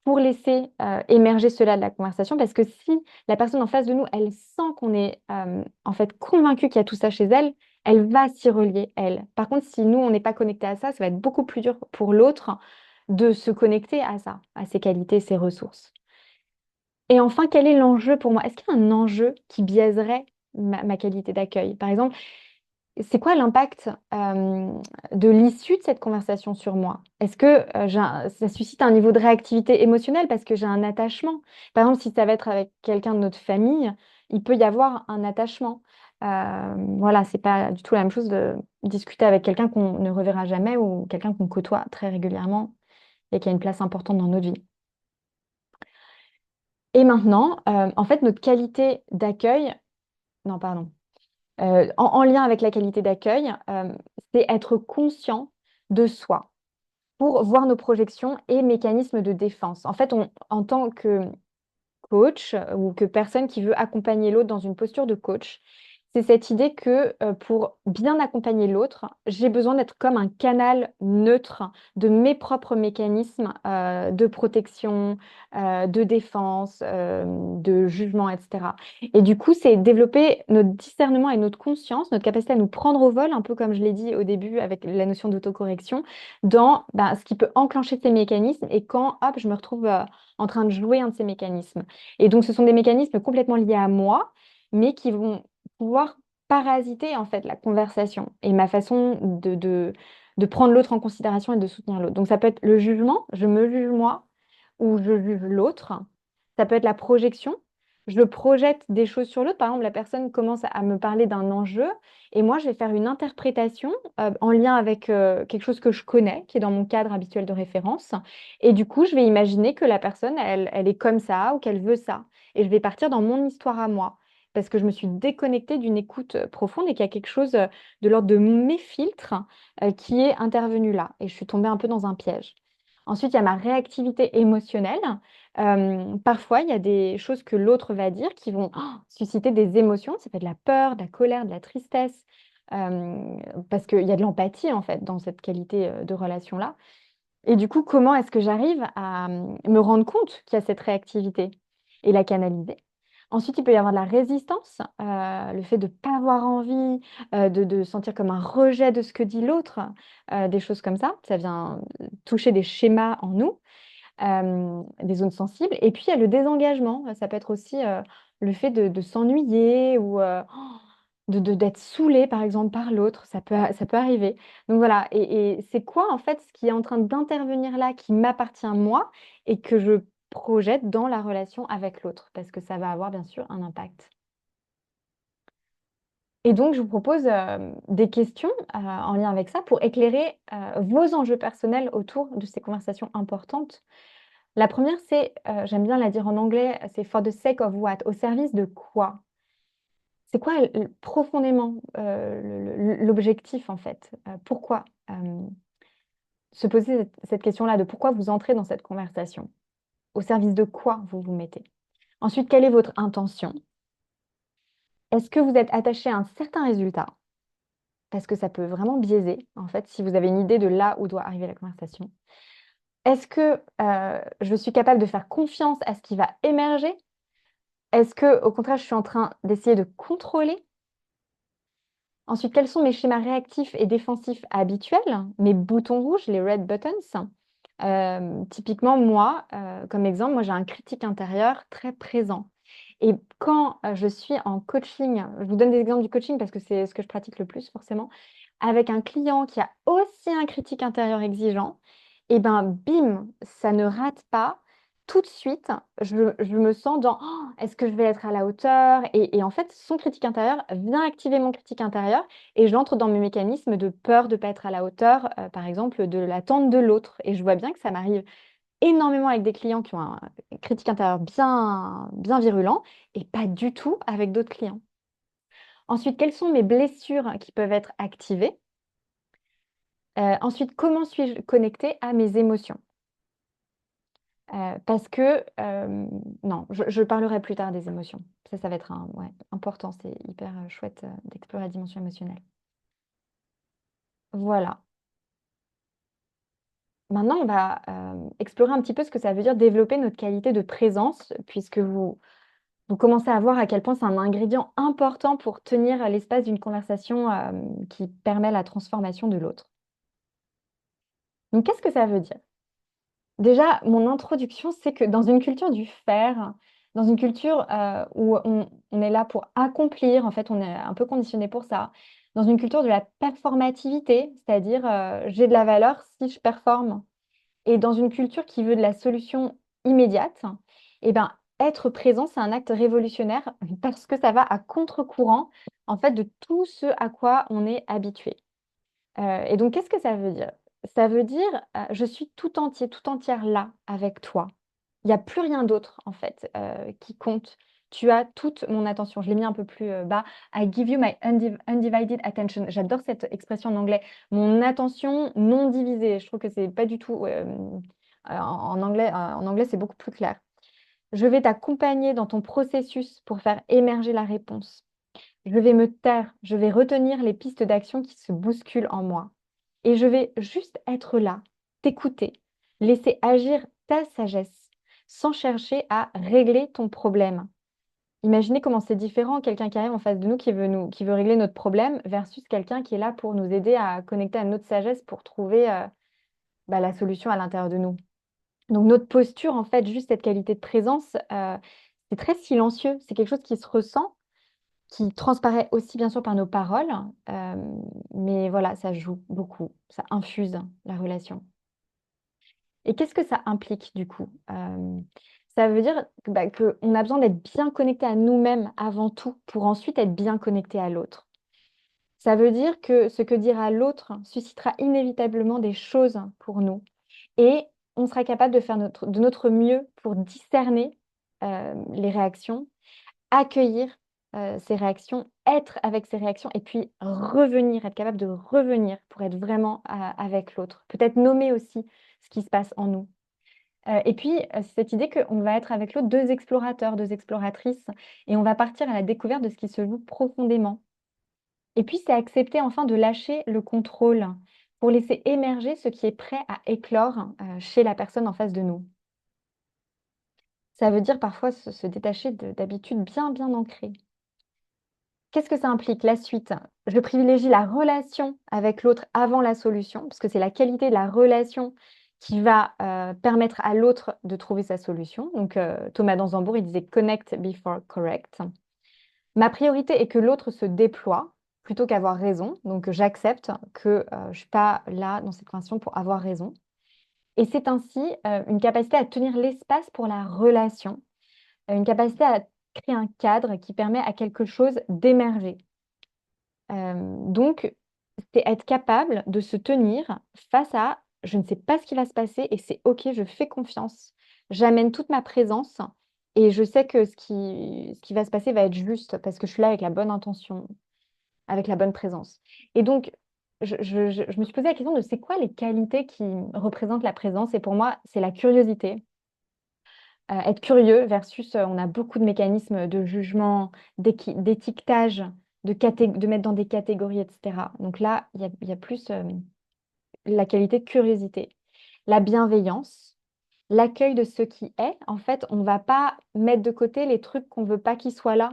pour laisser émerger cela de la conversation? Parce que si la personne en face de nous, elle sent qu'on est en fait convaincu qu'il y a tout ça chez elle, elle va s'y relier, elle. Par contre, si nous, on n'est pas connecté à ça, ça va être beaucoup plus dur pour l'autre de se connecter à ça, à ses qualités, ses ressources. Et enfin, quel est l'enjeu pour moi? Est-ce qu'il y a un enjeu qui biaiserait ma qualité d'accueil? Par exemple, c'est quoi l'impact de l'issue de cette conversation sur moi? Est-ce que ça suscite un niveau de réactivité émotionnelle parce que j'ai un attachement? Par exemple, si ça va être avec quelqu'un de notre famille, il peut y avoir un attachement. Voilà, c'est pas du tout la même chose de discuter avec quelqu'un qu'on ne reverra jamais ou quelqu'un qu'on côtoie très régulièrement et qui a une place importante dans notre vie. Et maintenant, en fait, notre qualité d'accueil, non, pardon. En lien avec la qualité d'accueil, c'est être conscient de soi pour voir nos projections et mécanismes de défense. En fait, en tant que coach ou que personne qui veut accompagner l'autre dans une posture de coach, c'est cette idée que pour bien accompagner l'autre, j'ai besoin d'être comme un canal neutre de mes propres mécanismes de protection, de défense, de jugement, etc. Et du coup, c'est développer notre discernement et notre conscience, notre capacité à nous prendre au vol, un peu comme je l'ai dit au début avec la notion d'autocorrection, dans ce qui peut enclencher ces mécanismes et quand, hop, je me retrouve en train de jouer un de ces mécanismes. Et donc, ce sont des mécanismes complètement liés à moi, mais qui vont pouvoir parasiter en fait la conversation et ma façon de prendre l'autre en considération et de soutenir l'autre. Donc, ça peut être le jugement, je me juge moi ou je juge l'autre. Ça peut être la projection. Je projette des choses sur l'autre. Par exemple, la personne commence à me parler d'un enjeu et moi, je vais faire une interprétation en lien avec quelque chose que je connais, qui est dans mon cadre habituel de référence. Et du coup, je vais imaginer que la personne, elle est comme ça ou qu'elle veut ça. Et je vais partir dans mon histoire à moi. Parce que je me suis déconnectée d'une écoute profonde et qu'il y a quelque chose de l'ordre de mes filtres qui est intervenu là. Et je suis tombée un peu dans un piège. Ensuite, il y a ma réactivité émotionnelle. Parfois, il y a des choses que l'autre va dire qui vont susciter des émotions. Ça peut être de la peur, de la colère, de la tristesse, parce qu'il y a de l'empathie en fait dans cette qualité de relation-là. Et du coup, comment est-ce que j'arrive à me rendre compte qu'il y a cette réactivité et la canaliser? Ensuite, il peut y avoir de la résistance, le fait de ne pas avoir envie, de sentir comme un rejet de ce que dit l'autre, des choses comme ça. Ça vient toucher des schémas en nous, des zones sensibles. Et puis, il y a le désengagement. Ça peut être aussi le fait de s'ennuyer ou d'être saoulé, par exemple, par l'autre. Ça peut arriver. Donc voilà. Et c'est quoi, en fait, ce qui est en train d'intervenir là, qui m'appartient moi et que je projette dans la relation avec l'autre? Parce que ça va avoir, bien sûr, un impact. Et donc, je vous propose des questions en lien avec ça pour éclairer vos enjeux personnels autour de ces conversations importantes. La première, c'est, j'aime bien la dire en anglais, c'est for the sake of what? Au service de quoi? C'est quoi profondément l'objectif en fait? Pourquoi? Se poser cette question-là de pourquoi vous entrez dans cette conversation? Au service de quoi vous vous mettez? Ensuite, quelle est votre intention? Est-ce que vous êtes attaché à un certain résultat? Parce que ça peut vraiment biaiser, en fait, si vous avez une idée de là où doit arriver la conversation. Est-ce que je suis capable de faire confiance à ce qui va émerger? Est-ce que, au contraire, je suis en train d'essayer de contrôler? Ensuite, quels sont mes schémas réactifs et défensifs habituels, mes boutons rouges, les red buttons? Typiquement, moi, comme exemple, moi j'ai un critique intérieur très présent. Et quand je suis en coaching, je vous donne des exemples du coaching parce que c'est ce que je pratique le plus forcément, avec un client qui a aussi un critique intérieur exigeant, et ben bim, ça ne rate pas. tout de suite, je me sens dans oh, est-ce que je vais être à la hauteur? Et en fait, son critique intérieure vient activer mon critique intérieure et j'entre dans mes mécanismes de peur de ne pas être à la hauteur, par exemple, de l'attente de l'autre. Et je vois bien que ça m'arrive énormément avec des clients qui ont un critique intérieur bien, bien virulent et pas du tout avec d'autres clients. Ensuite, quelles sont mes blessures qui peuvent être activées? Ensuite, comment suis-je connectée à mes émotions? Parce que, non, je parlerai plus tard des émotions. Ça va être ouais, important, c'est hyper, chouette, d'explorer la dimension émotionnelle. Voilà. Maintenant, on va, explorer un petit peu ce que ça veut dire développer notre qualité de présence, puisque vous commencez à voir à quel point c'est un ingrédient important pour tenir l'espace d'une conversation, qui permet la transformation de l'autre. Donc qu'est-ce que ça veut dire? Déjà, mon introduction, c'est que dans une culture du faire, dans une culture, où on est là pour accomplir, en fait, on est un peu conditionné pour ça. Dans une culture de la performativité, c'est-à-dire, j'ai de la valeur si je performe et dans une culture qui veut de la solution immédiate et ben, être présent, c'est un acte révolutionnaire parce que ça va à contre-courant, en fait, de tout ce à quoi on est habitué. Et donc qu'est-ce que ça veut dire? Ça veut dire, je suis tout entier, tout entière là, avec toi. Il y a plus rien d'autre en fait, qui compte. Tu as toute mon attention. Je l'ai mis un peu plus, bas. I give you my undivided attention. J'adore cette expression en anglais. Mon attention non divisée. Je trouve que c'est pas du tout, en anglais, c'est beaucoup plus clair. Je vais t'accompagner dans ton processus pour faire émerger la réponse. Je vais me taire, je vais retenir les pistes d'action qui se bousculent en moi. Et je vais juste être là, t'écouter, laisser agir ta sagesse, sans chercher à régler ton problème. Imaginez comment c'est différent, quelqu'un qui arrive en face de nous, qui veut régler notre problème, versus quelqu'un qui est là pour nous aider à connecter à notre sagesse pour trouver la solution à l'intérieur de nous. Donc notre posture, en fait, juste cette qualité de présence, c'est très silencieux, c'est quelque chose qui se ressent, qui transparaît aussi bien sûr par nos paroles, mais voilà, ça joue beaucoup, ça infuse la relation. Et qu'est-ce que ça implique du coup? Ça veut dire qu'on a besoin d'être bien connecté à nous-mêmes avant tout, pour ensuite être bien connecté à l'autre. Ça veut dire que ce que dira l'autre suscitera inévitablement des choses pour nous et on sera capable de faire de notre mieux pour discerner, les réactions, accueillir, ces réactions, être avec ces réactions et puis revenir, être capable de revenir pour être vraiment avec l'autre. Peut-être nommer aussi ce qui se passe en nous. Et puis, c'est cette idée qu'on va être avec l'autre 2 explorateurs, 2 exploratrices et on va partir à la découverte de ce qui se joue profondément. Et puis, c'est accepter enfin de lâcher le contrôle pour laisser émerger ce qui est prêt à éclore, chez la personne en face de nous. Ça veut dire parfois se détacher d'habitudes bien, bien ancrées. Qu'est-ce que ça implique? La suite. Je privilégie la relation avec l'autre avant la solution, parce que c'est la qualité de la relation qui va, permettre à l'autre de trouver sa solution. Donc, Thomas Dansembourg, il disait: «Connect before correct». Ma priorité est que l'autre se déploie plutôt qu'avoir raison. Donc, j'accepte que, je ne suis pas là dans cette conversation pour avoir raison et c'est ainsi, une capacité à tenir l'espace pour la relation, une capacité à créer un cadre qui permet à quelque chose d'émerger. Donc, c'est être capable de se tenir face à: «Je ne sais pas ce qui va se passer et c'est OK, je fais confiance. J'amène toute ma présence et je sais que ce qui va se passer va être juste parce que je suis là avec la bonne intention, avec la bonne présence». Et donc, je me suis posé la question de c'est quoi les qualités qui représentent la présence? Et pour moi, c'est la curiosité. Être curieux versus, on a beaucoup de mécanismes de jugement, d'étiquetage, de mettre dans des catégories et cetera. Donc là, il y a plus, la qualité de curiosité. La bienveillance, l'accueil de ce qui est. En fait, on ne va pas mettre de côté les trucs qu'on ne veut pas qu'ils soient là.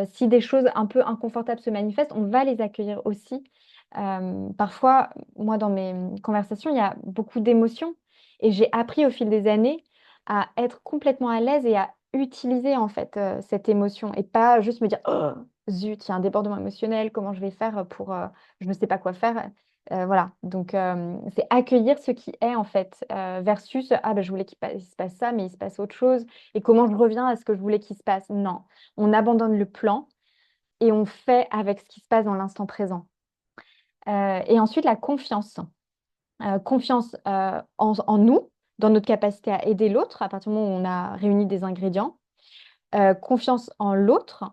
Si des choses un peu inconfortables se manifestent, on va les accueillir aussi. Parfois, moi, dans mes, conversations, il y a beaucoup d'émotions et j'ai appris au fil des années à être complètement à l'aise et à utiliser, en fait, cette émotion et pas juste me dire: «Oh zut, il y a un débordement émotionnel, comment je vais faire pour, je ne sais pas quoi faire». Voilà, donc c'est accueillir ce qui est en fait, versus ah ben je voulais il se passe ça, mais il se passe autre chose, et comment je reviens à ce que je voulais qu'il se passe. Non, on abandonne le plan et on fait avec ce qui se passe dans l'instant présent. Et ensuite, la confiance. Confiance en nous, dans notre capacité à aider l'autre à partir du moment où on a réuni des ingrédients. Confiance en l'autre,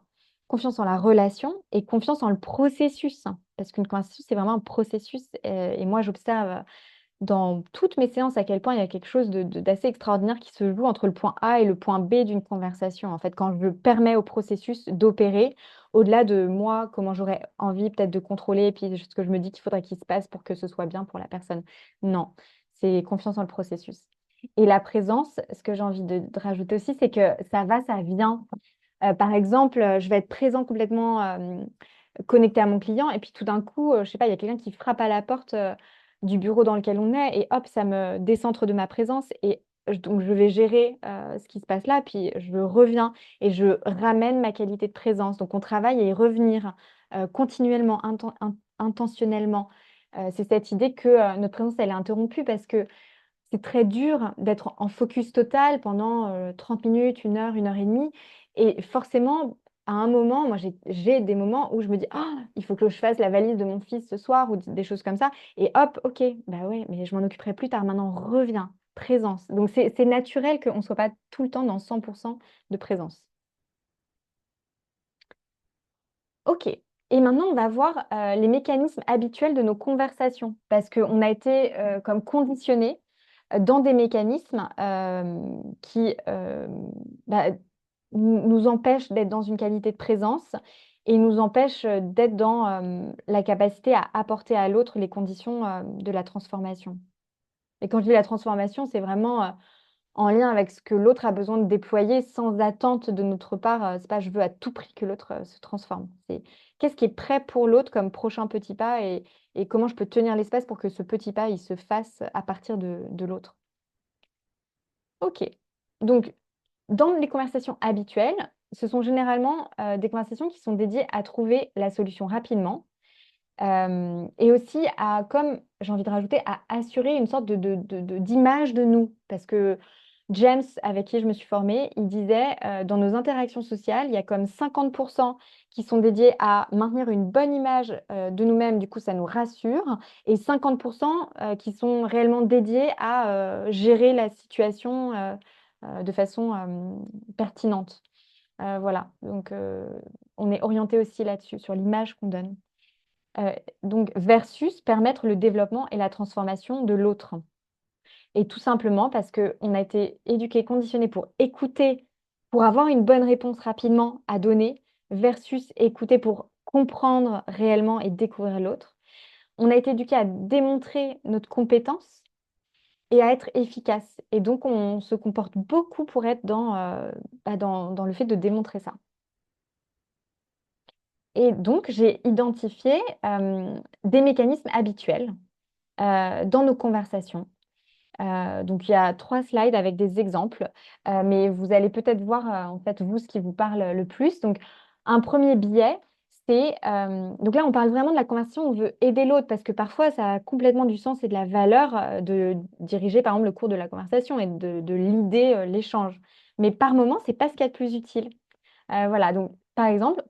confiance en la relation et confiance en le processus. Parce qu'une conversation, c'est vraiment un processus. Et moi, j'observe dans toutes mes séances à quel point il y a quelque chose d'assez extraordinaire qui se joue entre le point A et le point B d'une conversation. En fait, quand je permets au processus d'opérer, au-delà de moi, comment j'aurais envie peut-être de contrôler, et puis ce que je me dis qu'il faudrait qu'il se passe pour que ce soit bien pour la personne. Non, c'est confiance en le processus. Et la présence, ce que j'ai envie de rajouter aussi, c'est que ça va, ça vient. Par exemple, je vais être présent complètement connecté à mon client, et puis tout d'un coup, je sais pas, il y a quelqu'un qui frappe à la porte du bureau dans lequel on est, et hop, ça me décentre de ma présence, et donc je vais gérer ce qui se passe là, puis je reviens et je ramène ma qualité de présence. Donc on travaille à y revenir continuellement, intentionnellement. C'est cette idée que notre présence, elle est interrompue parce que c'est très dur d'être en focus total pendant 30 minutes, 1 heure et demie. Et forcément, à un moment, moi, j'ai des moments où je me dis, ah, il faut que je fasse la valise de mon fils ce soir ou des choses comme ça. Et hop, ok, bah ouais, mais je m'en occuperai plus tard. Maintenant, reviens, présence. Donc, c'est naturel qu'on ne soit pas tout le temps dans 100% de présence. Ok. Et maintenant, on va voir les mécanismes habituels de nos conversations, parce qu'on a été comme conditionnés dans des mécanismes qui bah, nous empêchent d'être dans une qualité de présence et nous empêchent d'être dans la capacité à apporter à l'autre les conditions de la transformation. Et quand je dis la transformation, c'est vraiment en lien avec ce que l'autre a besoin de déployer sans attente de notre part. C'est pas je veux à tout prix que l'autre se transforme. C'est qu'est-ce qui est prêt pour l'autre comme prochain petit pas, et comment je peux tenir l'espace pour que ce petit pas il se fasse à partir de l'autre. Ok. Donc, dans les conversations habituelles, ce sont généralement des conversations qui sont dédiées à trouver la solution rapidement, et aussi à, comme j'ai envie de rajouter, à assurer une sorte d'image de nous. Parce que James, avec qui je me suis formée, il disait, dans nos interactions sociales, il y a comme 50% qui sont dédiés à maintenir une bonne image de nous-mêmes, du coup ça nous rassure, et 50% qui sont réellement dédiés à gérer la situation de façon pertinente. Voilà, donc on est orienté aussi là-dessus, sur l'image qu'on donne. Euh, donc, versus permettre le développement et la transformation de l'autre. Et tout simplement parce qu'on a été éduqué, conditionné pour écouter, pour avoir une bonne réponse rapidement à donner, versus écouter pour comprendre réellement et découvrir l'autre. On a été éduqué à démontrer notre compétence et à être efficace. Et donc, on se comporte beaucoup pour être dans le fait de démontrer ça. Et donc, j'ai identifié des mécanismes habituels dans nos conversations. Donc, il y a 3 slides avec des exemples, mais vous allez peut-être voir, en fait, vous, ce qui vous parle le plus. Donc, un premier biais, c'est... donc là, on parle vraiment de la conversation, on veut aider l'autre, parce que parfois, ça a complètement du sens et de la valeur de diriger, par exemple, le cours de la conversation et de l'idée, l'échange. Mais par moment, c'est pas ce qu'il y a de plus utile. Voilà, donc par exemple,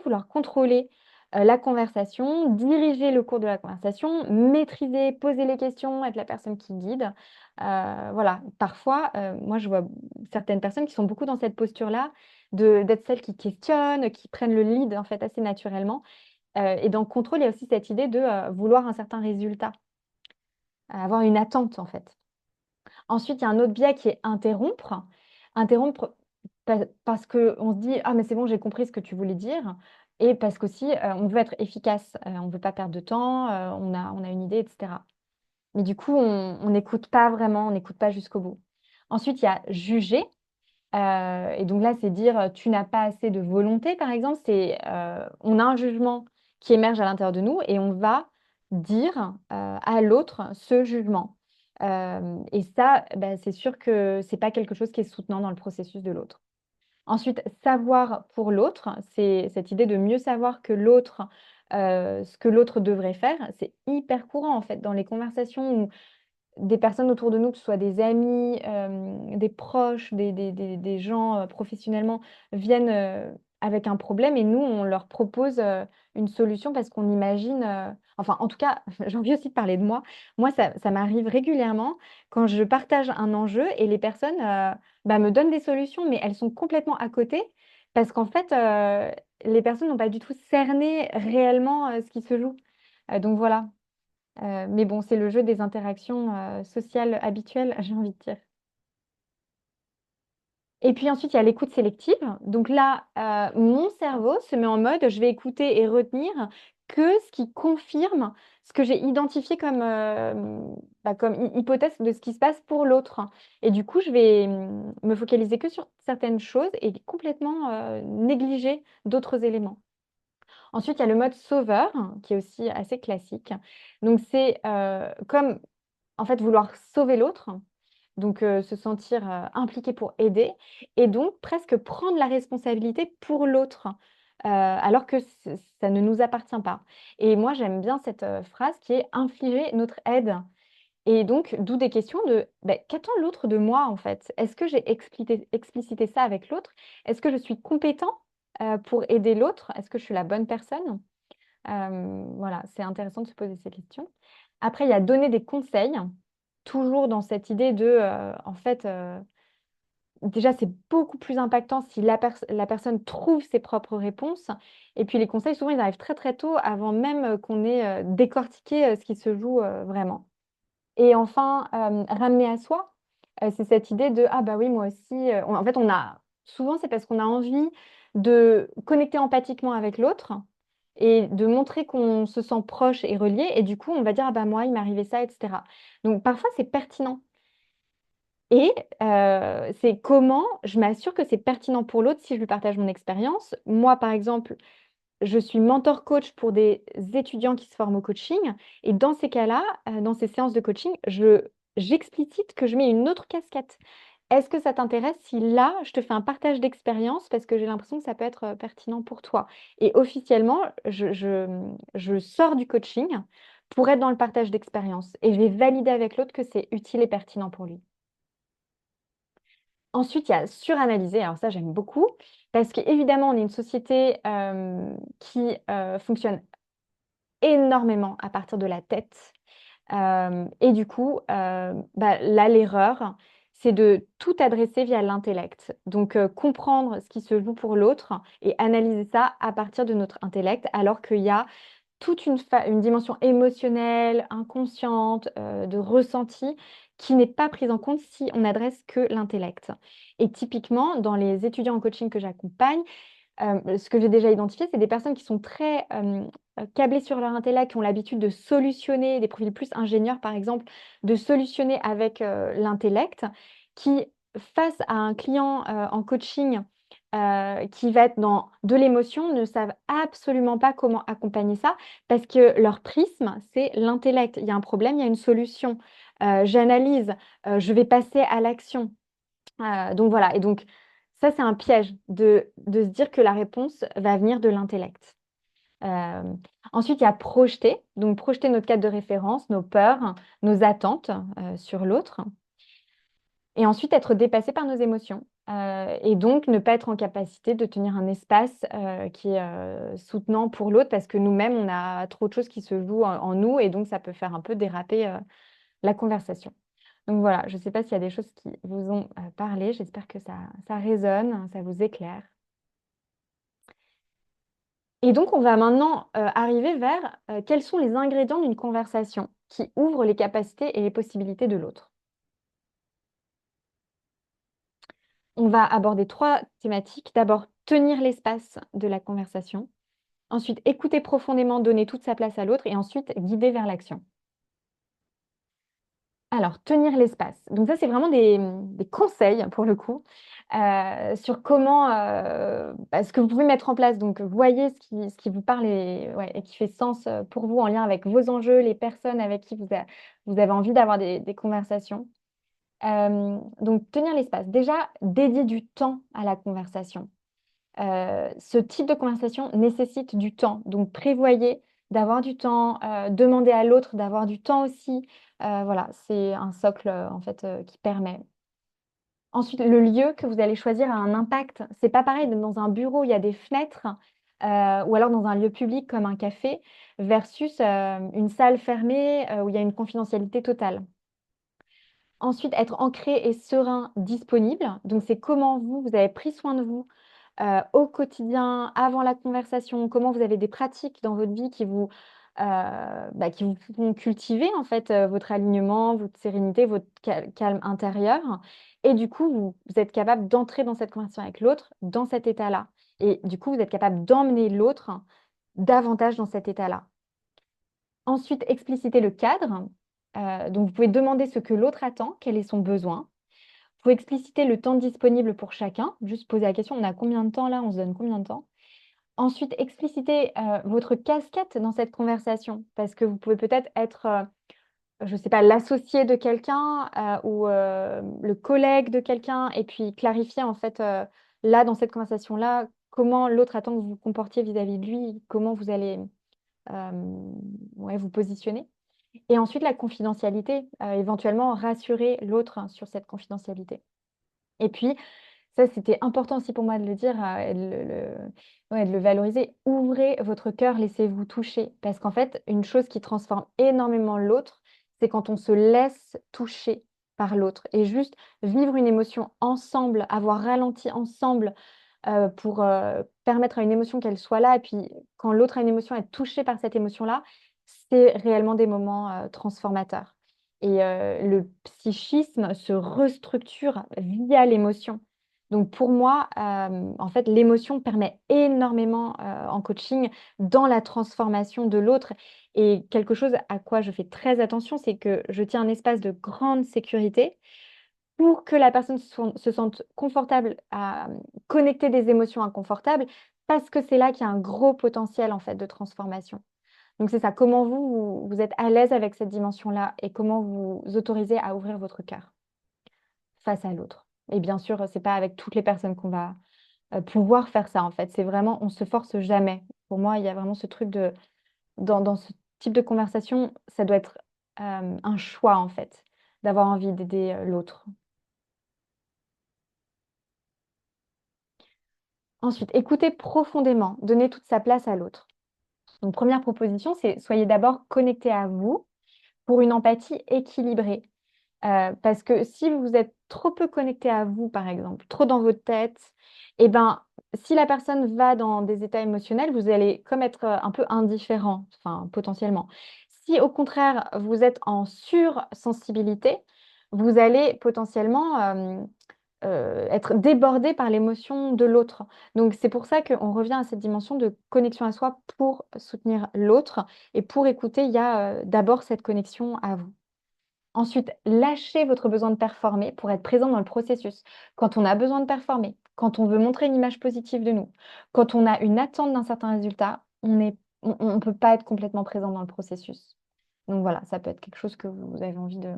vouloir contrôler la conversation, diriger le cours de la conversation, maîtriser, poser les questions, être la personne qui guide. Voilà, parfois, moi je vois certaines personnes qui sont beaucoup dans cette posture-là, d'être celles qui questionnent, qui prennent le lead en fait assez naturellement. Et dans le contrôle, il y a aussi cette idée de vouloir un certain résultat, avoir une attente en fait. Ensuite, il y a un autre biais qui est interrompre. Interrompre parce qu'on se dit, ah, mais c'est bon, j'ai compris ce que tu voulais dire. Et parce qu'aussi, on veut être efficace, on ne veut pas perdre de temps, on a une idée, etc. Mais du coup, on n'écoute pas vraiment, on n'écoute pas jusqu'au bout. Ensuite, il y a juger. Et donc là, c'est dire, tu n'as pas assez de volonté, par exemple. On a un jugement qui émerge à l'intérieur de nous et on va dire à l'autre ce jugement. Et ça, bah, c'est sûr que c'est pas quelque chose qui est soutenant dans le processus de l'autre. Ensuite, savoir pour l'autre, c'est cette idée de mieux savoir que l'autre ce que l'autre devrait faire. C'est hyper courant en fait dans les conversations où des personnes autour de nous, que ce soit des amis, des proches, des gens professionnellement, viennent avec un problème et nous, on leur propose une solution parce qu'on imagine, enfin en tout cas, j'ai envie aussi de parler de moi. Moi, ça m'arrive régulièrement quand je partage un enjeu et les personnes bah, me donnent des solutions, mais elles sont complètement à côté parce qu'en fait, les personnes n'ont pas du tout cerné réellement ce qui se joue. Donc voilà. Mais bon, c'est le jeu des interactions sociales habituelles, j'ai envie de dire. Et puis ensuite, il y a l'écoute sélective. Donc là, mon cerveau se met en mode, je vais écouter et retenir que ce qui confirme ce que j'ai identifié comme, bah, comme hypothèse de ce qui se passe pour l'autre. Et du coup, je vais me focaliser que sur certaines choses et complètement négliger d'autres éléments. Ensuite, il y a le mode sauveur, qui est aussi assez classique. Donc, c'est comme en fait vouloir sauver l'autre, donc se sentir impliqué pour aider, et donc presque prendre la responsabilité pour l'autre, alors que ça ne nous appartient pas. Et moi, j'aime bien cette phrase qui est infliger notre aide. Et donc, d'où des questions de ben, qu'attend l'autre de moi en fait? Est-ce que j'ai explicité ça avec l'autre? Est-ce que je suis compétent pour aider l'autre? Est-ce que je suis la bonne personne? Voilà, c'est intéressant de se poser ces questions. Après, il y a donner des conseils, toujours dans cette idée de, en fait, déjà, c'est beaucoup plus impactant si la personne trouve ses propres réponses. Et puis, les conseils, souvent, ils arrivent très, très tôt, avant même qu'on ait décortiqué ce qui se joue vraiment. Et enfin, ramener à soi, c'est cette idée de: «Ah bah oui, moi aussi», en fait, on a souvent, c'est parce qu'on a envie de connecter empathiquement avec l'autre et de montrer qu'on se sent proche et relié et du coup, on va dire: «Ah bah moi, il m'est arrivé ça» et cetera. Donc parfois, c'est pertinent et c'est comment je m'assure que c'est pertinent pour l'autre si je lui partage mon expérience. Moi, par exemple, je suis mentor coach pour des étudiants qui se forment au coaching et dans ces cas-là, dans ces séances de coaching, j'explicite que je mets une autre casquette. Est-ce que ça t'intéresse si là, je te fais un partage d'expérience parce que j'ai l'impression que ça peut être, pertinent pour toi? Et officiellement, je sors du coaching pour être dans le partage d'expérience et je vais valider avec l'autre que c'est utile et pertinent pour lui. Ensuite, il y a suranalyser. Alors ça, j'aime beaucoup parce qu'évidemment, on est une société, qui, fonctionne énormément à partir de la tête. Et du coup, bah, là, l'erreur, c'est de tout adresser via l'intellect. Donc, comprendre ce qui se joue pour l'autre et analyser ça à partir de notre intellect, alors qu'il y a toute une dimension émotionnelle, inconsciente, de ressenti qui n'est pas prise en compte si on n'adresse que l'intellect. Et typiquement, dans les étudiants en coaching que j'accompagne, ce que j'ai déjà identifié, c'est des personnes qui sont très, câblées sur leur intellect, qui ont l'habitude de solutionner, des profils plus ingénieurs par exemple, de solutionner avec, l'intellect, qui face à un client, en coaching, qui va être dans de l'émotion, ne savent absolument pas comment accompagner ça parce que leur prisme, c'est l'intellect. Il y a un problème, il y a une solution. J'analyse, je vais passer à l'action. Donc voilà et donc ça, c'est un piège de se dire que la réponse va venir de l'intellect. Hem, Ensuite, il y a projeter, donc projeter notre cadre de référence, nos peurs, nos attentes, sur l'autre et ensuite être dépassé par nos émotions, et donc ne pas être en capacité de tenir un espace, qui est, soutenant pour l'autre parce que nous-mêmes, on a trop de choses qui se jouent en nous et donc ça peut faire un peu déraper, la conversation. Donc voilà, je ne sais pas s'il y a des choses qui vous ont, parlé. J'espère que ça résonne, ça vous éclaire. Et donc on va maintenant, arriver vers, quels sont les ingrédients d'une conversation qui ouvrent les capacités et les possibilités de l'autre. On va aborder 3 thématiques. D'abord, tenir l'espace de la conversation. Ensuite, écouter profondément, donner toute sa place à l'autre et ensuite guider vers l'action. Alors, tenir l'espace. Donc ça, c'est vraiment des conseils pour le coup, sur comment, bah, ce que vous pouvez mettre en place. Donc, voyez ce qui vous parle et ouais et qui fait sens, pour vous en lien avec vos enjeux, les personnes avec qui vous avez envie d'avoir des conversations. Donc tenir l'espace. Déjà, dédier du temps à la conversation. Ce type de conversation nécessite du temps. Donc, prévoyez d'avoir du temps, demandez à l'autre d'avoir du temps aussi. Voilà, c'est un socle en fait qui permet. Ensuite, le lieu que vous allez choisir a un impact. C'est pas pareil d'être dans un bureau où il y a des fenêtres ou alors dans un lieu public comme un café versus une salle fermée où il y a une confidentialité totale. Ensuite, être ancré et serein, disponible. Donc, c'est comment vous avez pris soin de vous au quotidien, avant la conversation, comment vous avez des pratiques dans votre vie qui vous font cultiver en fait votre alignement, votre sérénité, votre calme intérieur. Et du coup, vous êtes capable d'entrer dans cette conversation avec l'autre dans cet état-là. Et du coup, vous êtes capable d'emmener l'autre davantage dans cet état-là. Ensuite, expliciter le cadre. Donc, vous pouvez demander ce que l'autre attend, quel est son besoin. Il faut expliciter le temps disponible pour chacun. Juste poser la question, on a combien de temps là? On se donne combien de temps? Ensuite, expliciter votre casquette dans cette conversation. Parce que vous pouvez peut-être être, je ne sais pas, l'associé de quelqu'un ou le collègue de quelqu'un. Et puis clarifier en fait, là, dans cette conversation-là, comment l'autre attend que vous vous comportiez vis-à-vis de lui, comment vous allez ouais, vous positionner. Et ensuite, la confidentialité, éventuellement rassurer l'autre sur cette confidentialité. Et puis, ça, c'était important aussi pour moi de le dire, et ouais, de le valoriser. Ouvrez votre cœur, laissez-vous toucher. Parce qu'en fait, une chose qui transforme énormément l'autre, c'est quand on se laisse toucher par l'autre. Et juste vivre une émotion ensemble, avoir ralenti ensemble pour permettre à une émotion qu'elle soit là. Et puis, quand l'autre a une émotion, être touché par cette émotion-là, c'est réellement des moments transformateurs. Et le psychisme se restructure via l'émotion. Donc pour moi, en fait, l'émotion permet énormément en coaching dans la transformation de l'autre. Et quelque chose à quoi je fais très attention, c'est que je tiens un espace de grande sécurité pour que la personne se sente confortable à connecter des émotions inconfortables, parce que c'est là qu'il y a un gros potentiel en fait de transformation. Donc c'est ça, comment vous êtes à l'aise avec cette dimension-là et comment vous autorisez à ouvrir votre cœur face à l'autre. Et bien sûr, c'est pas avec toutes les personnes qu'on va pouvoir faire ça en fait. C'est vraiment, on se force jamais. Pour moi, il y a vraiment ce truc de, dans ce type de conversation, ça doit être un choix en fait, d'avoir envie d'aider l'autre. Ensuite, écoutez profondément, donnez toute sa place à l'autre. Donc, première proposition, c'est soyez d'abord connecté à vous pour une empathie équilibrée. Parce que si vous êtes trop peu connecté à vous, par exemple, trop dans votre tête, et ben, si la personne va dans des états émotionnels, vous allez comme être un peu indifférent, enfin, potentiellement. Si au contraire, vous êtes en sursensibilité, vous allez potentiellement être débordé par l'émotion de l'autre. Donc, c'est pour ça qu'on revient à cette dimension de connexion à soi pour soutenir l'autre. Et pour écouter, il y a d'abord cette connexion à vous. Ensuite, lâchez votre besoin de performer pour être présent dans le processus. Quand on a besoin de performer, quand on veut montrer une image positive de nous, quand on a une attente d'un certain résultat, on peut pas être complètement présent dans le processus. Donc voilà, ça peut être quelque chose que vous avez envie de,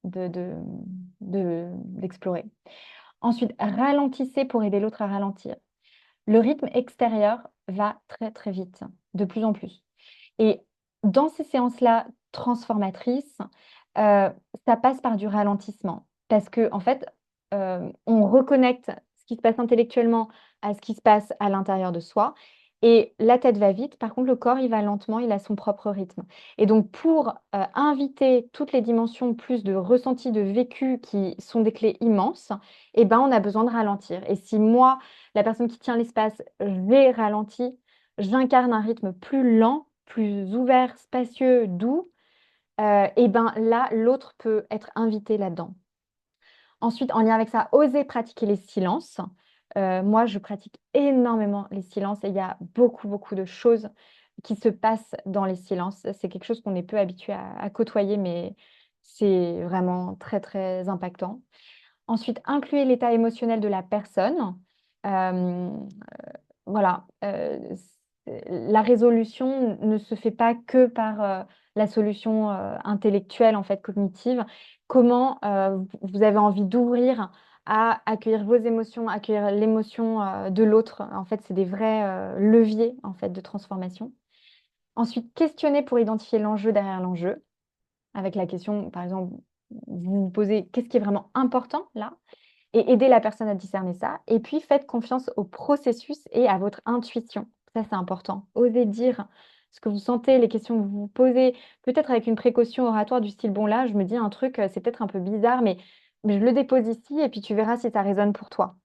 de- d'explorer. Ensuite, ralentissez pour aider l'autre à ralentir. Le rythme extérieur va très très vite, de plus en plus. Et dans ces séances-là transformatrices, euh, ça passe par du ralentissement. Parce que, en fait, on reconnecte ce qui se passe intellectuellement à ce qui se passe à l'intérieur de soi. Et la tête va vite, par contre, le corps, il va lentement, il a son propre rythme. Et donc, pour inviter toutes les dimensions plus de ressenti, de vécu qui sont des clés immenses, eh ben, on a besoin de ralentir. Et si moi, la personne qui tient l'espace, j'ai ralenti, j'incarne un rythme plus lent, plus ouvert, spacieux, doux, et ben là, l'autre peut être invité là-dedans. Ensuite, en lien avec ça, oser pratiquer les silences. Moi, je pratique énormément les silences et il y a beaucoup, beaucoup de choses qui se passent dans les silences. C'est quelque chose qu'on est peu habitué à côtoyer, mais c'est vraiment très, très impactant. Ensuite, incluez l'état émotionnel de la personne. Euh, voilà, la résolution ne se fait pas que par la solution intellectuelle, en fait, cognitive. Comment vous avez envie d'ouvrir à accueillir vos émotions, accueillir l'émotion de l'autre. En fait, c'est des vrais leviers en fait, de transformation. Ensuite, questionner pour identifier l'enjeu derrière l'enjeu, avec la question, par exemple, vous vous posez qu'est-ce qui est vraiment important là, et aider la personne à discerner ça. Et puis, faites confiance au processus et à votre intuition. Ça, c'est important. Osez dire ce que vous sentez, les questions que vous vous posez, peut-être avec une précaution oratoire du style, bon là, je me dis un truc, c'est peut-être un peu bizarre, mais je le dépose ici et puis tu verras si ça résonne pour toi.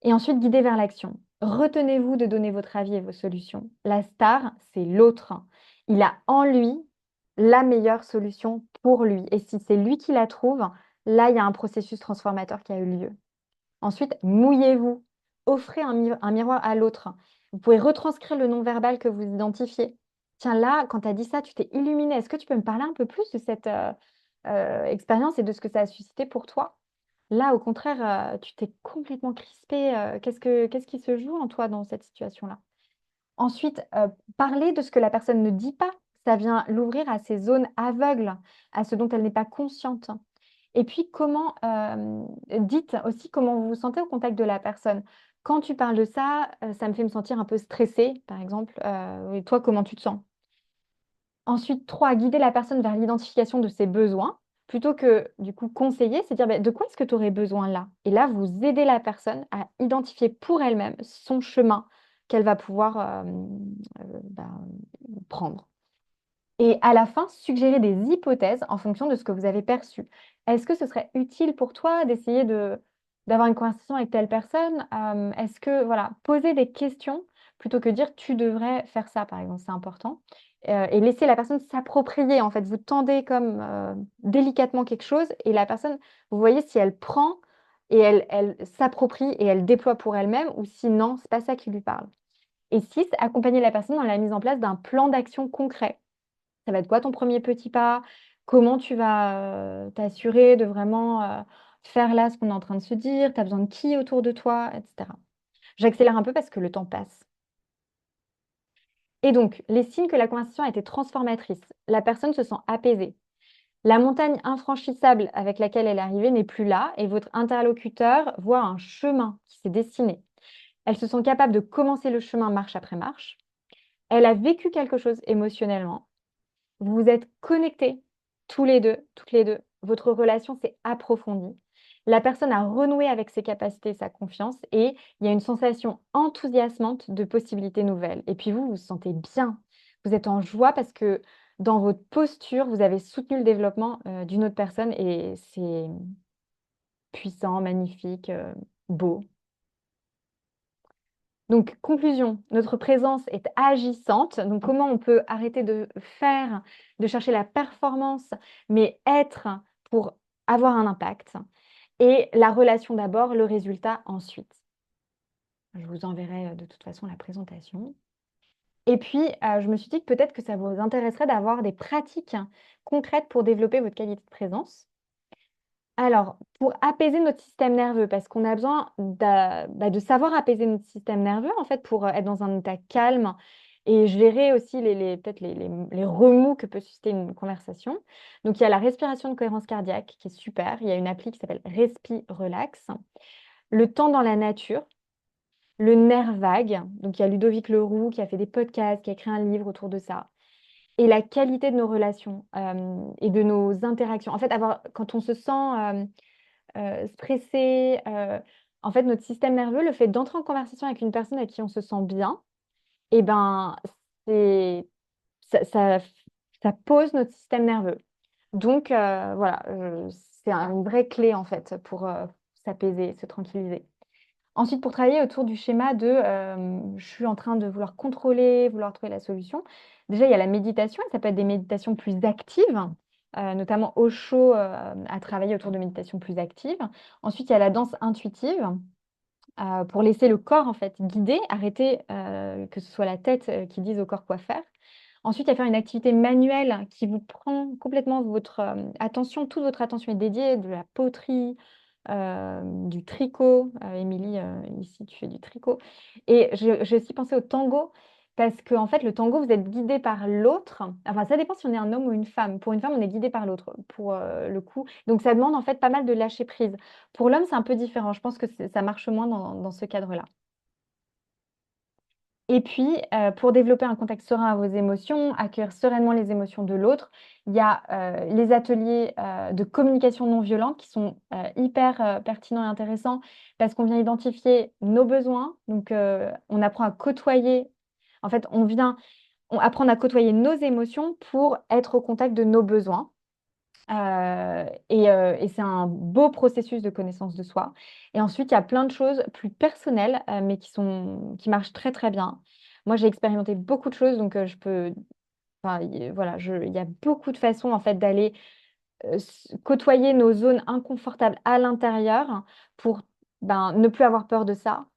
Et ensuite, guider vers l'action. Retenez-vous de donner votre avis et vos solutions. La star, c'est l'autre. Il a en lui la meilleure solution pour lui. Et si c'est lui qui la trouve, là, il y a un processus transformateur qui a eu lieu. Ensuite, mouillez-vous. Offrez un miroir à l'autre. Vous pouvez retranscrire le non-verbal que vous identifiez. Tiens, là, quand tu as dit ça, tu t'es illuminé. Est-ce que tu peux me parler un peu plus de cette expérience et de ce que ça a suscité pour toi? Là, au contraire, tu t'es complètement crispé. Qu'est-ce qui se joue en toi dans cette situation-là? Ensuite, parler de ce que la personne ne dit pas. Ça vient l'ouvrir à ses zones aveugles, à ce dont elle n'est pas consciente. Et puis, dites aussi comment vous vous sentez au contact de la personne. Quand tu parles de ça, ça me fait me sentir un peu stressée, par exemple. Et toi, comment tu te sens? Ensuite, 3, guider la personne vers l'identification de ses besoins, plutôt que du coup conseiller, c'est dire bah, de quoi est-ce que tu aurais besoin là? Et là, vous aidez la personne à identifier pour elle-même son chemin qu'elle va pouvoir prendre. Et à la fin, suggérer des hypothèses en fonction de ce que vous avez perçu. Est-ce que ce serait utile pour toi d'essayer d'avoir une conversation avec telle personne? Est-ce que, voilà, poser des questions plutôt que dire tu devrais faire ça, par exemple, c'est important. Et laisser la personne s'approprier, en fait. Vous tendez comme délicatement quelque chose et la personne, vous voyez si elle prend et elle s'approprie et elle déploie pour elle-même ou si non, c'est pas ça qui lui parle. Et 6, accompagner la personne dans la mise en place d'un plan d'action concret. Ça va être quoi ton premier petit pas? Comment tu vas, t'assurer de vraiment, faire là ce qu'on est en train de se dire? Tu as besoin de qui autour de toi? Et cetera. J'accélère un peu parce que le temps passe. Et donc, les signes que la conversation a été transformatrice. La personne se sent apaisée. La montagne infranchissable avec laquelle elle est arrivée n'est plus là et votre interlocuteur voit un chemin qui s'est dessiné. Elle se sent capable de commencer le chemin marche après marche. Elle a vécu quelque chose émotionnellement. Vous vous êtes connectés tous les 2, toutes les 2. Votre relation s'est approfondie. La personne a renoué avec ses capacités et sa confiance et il y a une sensation enthousiasmante de possibilités nouvelles. Et puis vous, vous vous sentez bien. Vous êtes en joie parce que dans votre posture, vous avez soutenu le développement, d'une autre personne et c'est puissant, magnifique, beau. Donc, conclusion, notre présence est agissante. Donc, comment on peut arrêter de faire, de chercher la performance, mais être pour avoir un impact. Et la relation d'abord, le résultat ensuite. Je vous enverrai de toute façon la présentation. Et puis, je me suis dit que peut-être que ça vous intéresserait d'avoir des pratiques concrètes pour développer votre qualité de présence. Alors, pour apaiser notre système nerveux, parce qu'on a besoin de savoir apaiser notre système nerveux, en fait, pour être dans un état calme et gérer aussi peut-être les remous que peut susciter une conversation. Donc, il y a la respiration de cohérence cardiaque qui est super. Il y a une appli qui s'appelle Respi Relax. Le temps dans la nature, le nerf vague. Donc, il y a Ludovic Leroux qui a fait des podcasts, qui a écrit un livre autour de ça. Et la qualité de nos relations et de nos interactions. En fait, quand on se sent stressé. En fait, notre système nerveux, le fait d'entrer en conversation avec une personne à qui on se sent bien, et ben, c'est, ça ça pose notre système nerveux. Donc, voilà, c'est une vraie clé en fait pour s'apaiser, se tranquilliser. Ensuite, pour travailler autour du schéma de je suis en train de vouloir contrôler, vouloir trouver la solution. Déjà, il y a la méditation, et ça peut être des méditations plus actives, notamment Osho a travaillé autour de méditations plus actives. Ensuite, il y a la danse intuitive pour laisser le corps en fait guider, arrêter que ce soit la tête qui dise au corps quoi faire. Ensuite, il y a faire une activité manuelle qui vous prend complètement votre attention, toute votre attention est dédiée, de la poterie, du tricot. Émilie, ici, tu fais du tricot. Et j'ai aussi pensé au tango Parce que, en fait, le tango, vous êtes guidé par l'autre. Enfin, ça dépend si on est un homme ou une femme. Pour une femme, on est guidé par l'autre, pour le coup. Donc, ça demande en fait pas mal de lâcher prise. Pour l'homme, c'est un peu différent. Je pense que ça marche moins dans ce cadre-là. Et puis, pour développer un contact serein à vos émotions, accueillir sereinement les émotions de l'autre, il y a les ateliers de communication non violente qui sont hyper pertinents et intéressants parce qu'on vient identifier nos besoins. Donc, on apprend à côtoyer. En fait, on apprendre à côtoyer nos émotions pour être au contact de nos besoins. Et c'est un beau processus de connaissance de soi. Et ensuite, il y a plein de choses plus personnelles, mais qui marchent très, très bien. Moi, j'ai expérimenté beaucoup de choses, donc je peux. Enfin, voilà, il y a beaucoup de façons en fait d'aller côtoyer nos zones inconfortables à l'intérieur pour ne plus avoir peur de ça.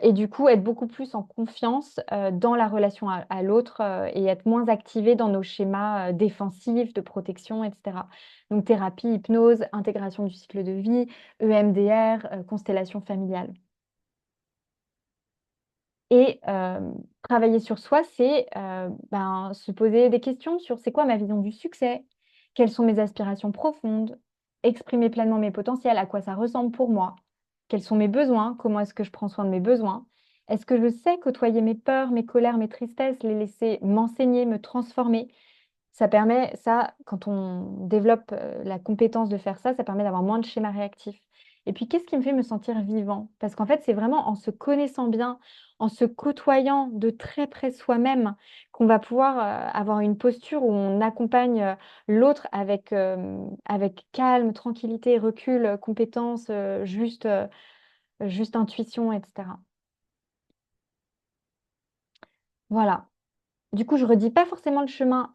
Et du coup, être beaucoup plus en confiance dans la relation à l'autre et être moins activé dans nos schémas défensifs, de protection, etc. Donc, thérapie, hypnose, intégration du cycle de vie, EMDR, constellation familiale. Et travailler sur soi, c'est se poser des questions sur c'est quoi ma vision du succès, quelles sont mes aspirations profondes, exprimer pleinement mes potentiels, à quoi ça ressemble pour moi, quels sont mes besoins, comment est-ce que je prends soin de mes besoins, est-ce que je sais côtoyer mes peurs, mes colères, mes tristesses, les laisser m'enseigner, me transformer. Ça permet, ça, quand on développe la compétence de faire ça, ça permet d'avoir moins de schémas réactifs. Et puis, qu'est-ce qui me fait me sentir vivant? Parce qu'en fait, c'est vraiment en se connaissant bien, en se côtoyant de très près soi-même, qu'on va pouvoir avoir une posture où on accompagne l'autre avec calme, tranquillité, recul, compétence, juste intuition, etc. Voilà. Du coup, je redis pas forcément le chemin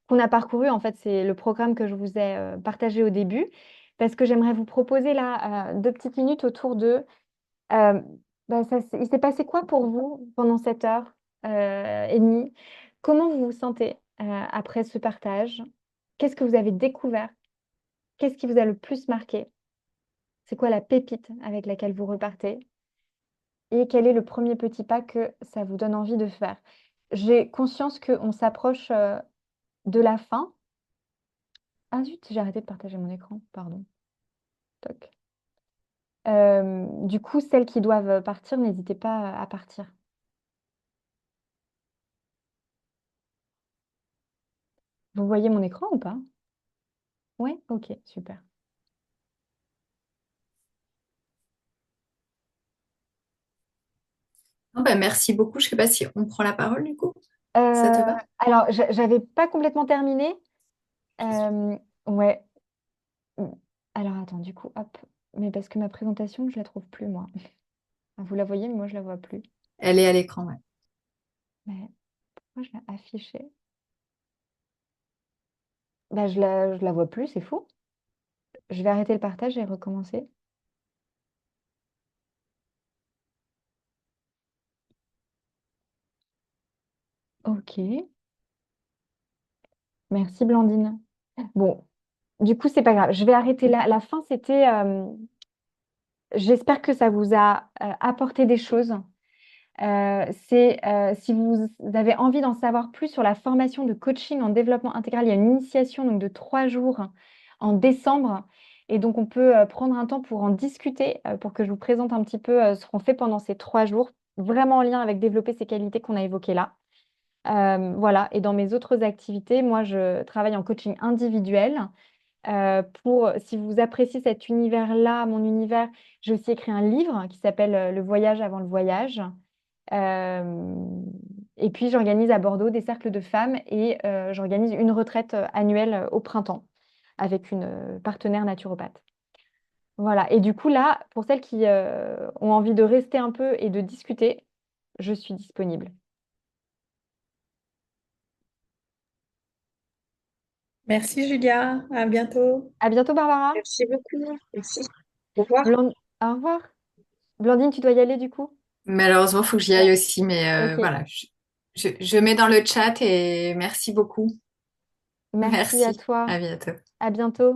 qu'on a parcouru. En fait, c'est le programme que je vous ai partagé au début, parce que j'aimerais vous proposer là 2 petites minutes autour de euh, il s'est passé quoi pour vous pendant cette heure et demie? Comment vous vous sentez après ce partage? Qu'est-ce que vous avez découvert? Qu'est-ce qui vous a le plus marqué? C'est quoi la pépite avec laquelle vous repartez? Et quel est le premier petit pas que ça vous donne envie de faire? J'ai conscience qu'on s'approche de la fin. Ah zut, j'ai arrêté de partager mon écran, pardon. Toc. Du coup, celles qui doivent partir, n'hésitez pas à partir. Vous voyez mon écran ou pas? Oui? Ok, super. Non, bah, merci beaucoup. Je sais pas si on prend la parole du coup. Ça te Euh, va? alors, j'avais pas complètement terminé. Euh, ouais. Mm. Alors, attends, du coup, hop. Mais parce que ma présentation, je la trouve plus, moi. Vous la voyez, mais moi, je la vois plus. Elle est à l'écran, ouais. Mais pourquoi je l'ai affichée? Bah, je la vois plus, c'est fou. Je vais arrêter le partage et recommencer. Ok. Merci, Blandine. Bon, du coup, c'est pas grave. Je vais arrêter là. La fin, c'était. J'espère que ça vous a apporté des choses. Si vous avez envie d'en savoir plus sur la formation de coaching en développement intégral, il y a une initiation donc, de 3 jours en décembre. Et donc, on peut prendre un temps pour en discuter, pour que je vous présente un petit peu ce qu'on fait pendant ces 3 jours, vraiment en lien avec développer ces qualités qu'on a évoquées là. Voilà. Et dans mes autres activités, moi, je travaille en coaching individuel. Si vous appréciez cet univers-là, mon univers, j'ai aussi écrit un livre qui s'appelle Le voyage avant le voyage. Euh, et puis, j'organise à Bordeaux des cercles de femmes et j'organise une retraite annuelle au printemps avec une partenaire naturopathe. Voilà. Et du coup, là, pour celles qui ont envie de rester un peu et de discuter, je suis disponible. Merci Julia, à bientôt. À bientôt, Barbara. Merci beaucoup. Merci. Au revoir. Au revoir. Blandine, tu dois y aller du coup? Malheureusement, il faut que j'y Ouais. aille aussi, mais Ok. voilà, je mets dans le chat et merci beaucoup. Merci à Merci, toi. à bientôt. À bientôt.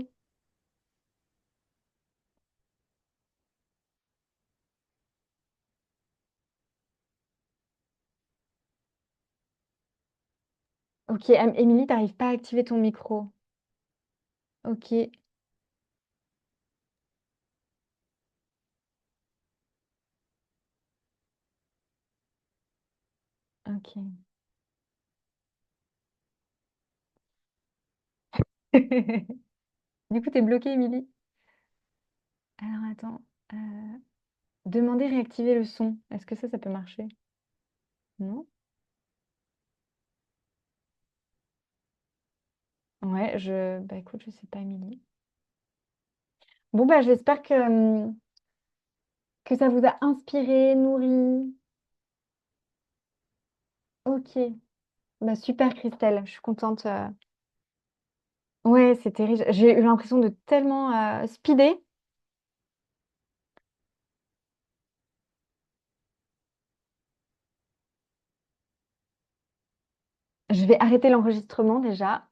Ok, Émilie, t'arrives pas à activer ton micro. Ok, ok. Du coup, t'es bloquée, Émilie. Alors, attends. Demander réactiver le son. Est-ce que ça peut marcher? Non? Ouais, bah écoute, je sais pas, Émilie. Bon, bah, j'espère que ça vous a inspiré, nourri. Ok. Bah, super, Christelle. Je suis contente. Ouais, c'est terrible. J'ai eu l'impression de tellement speeder. Je vais arrêter l'enregistrement déjà.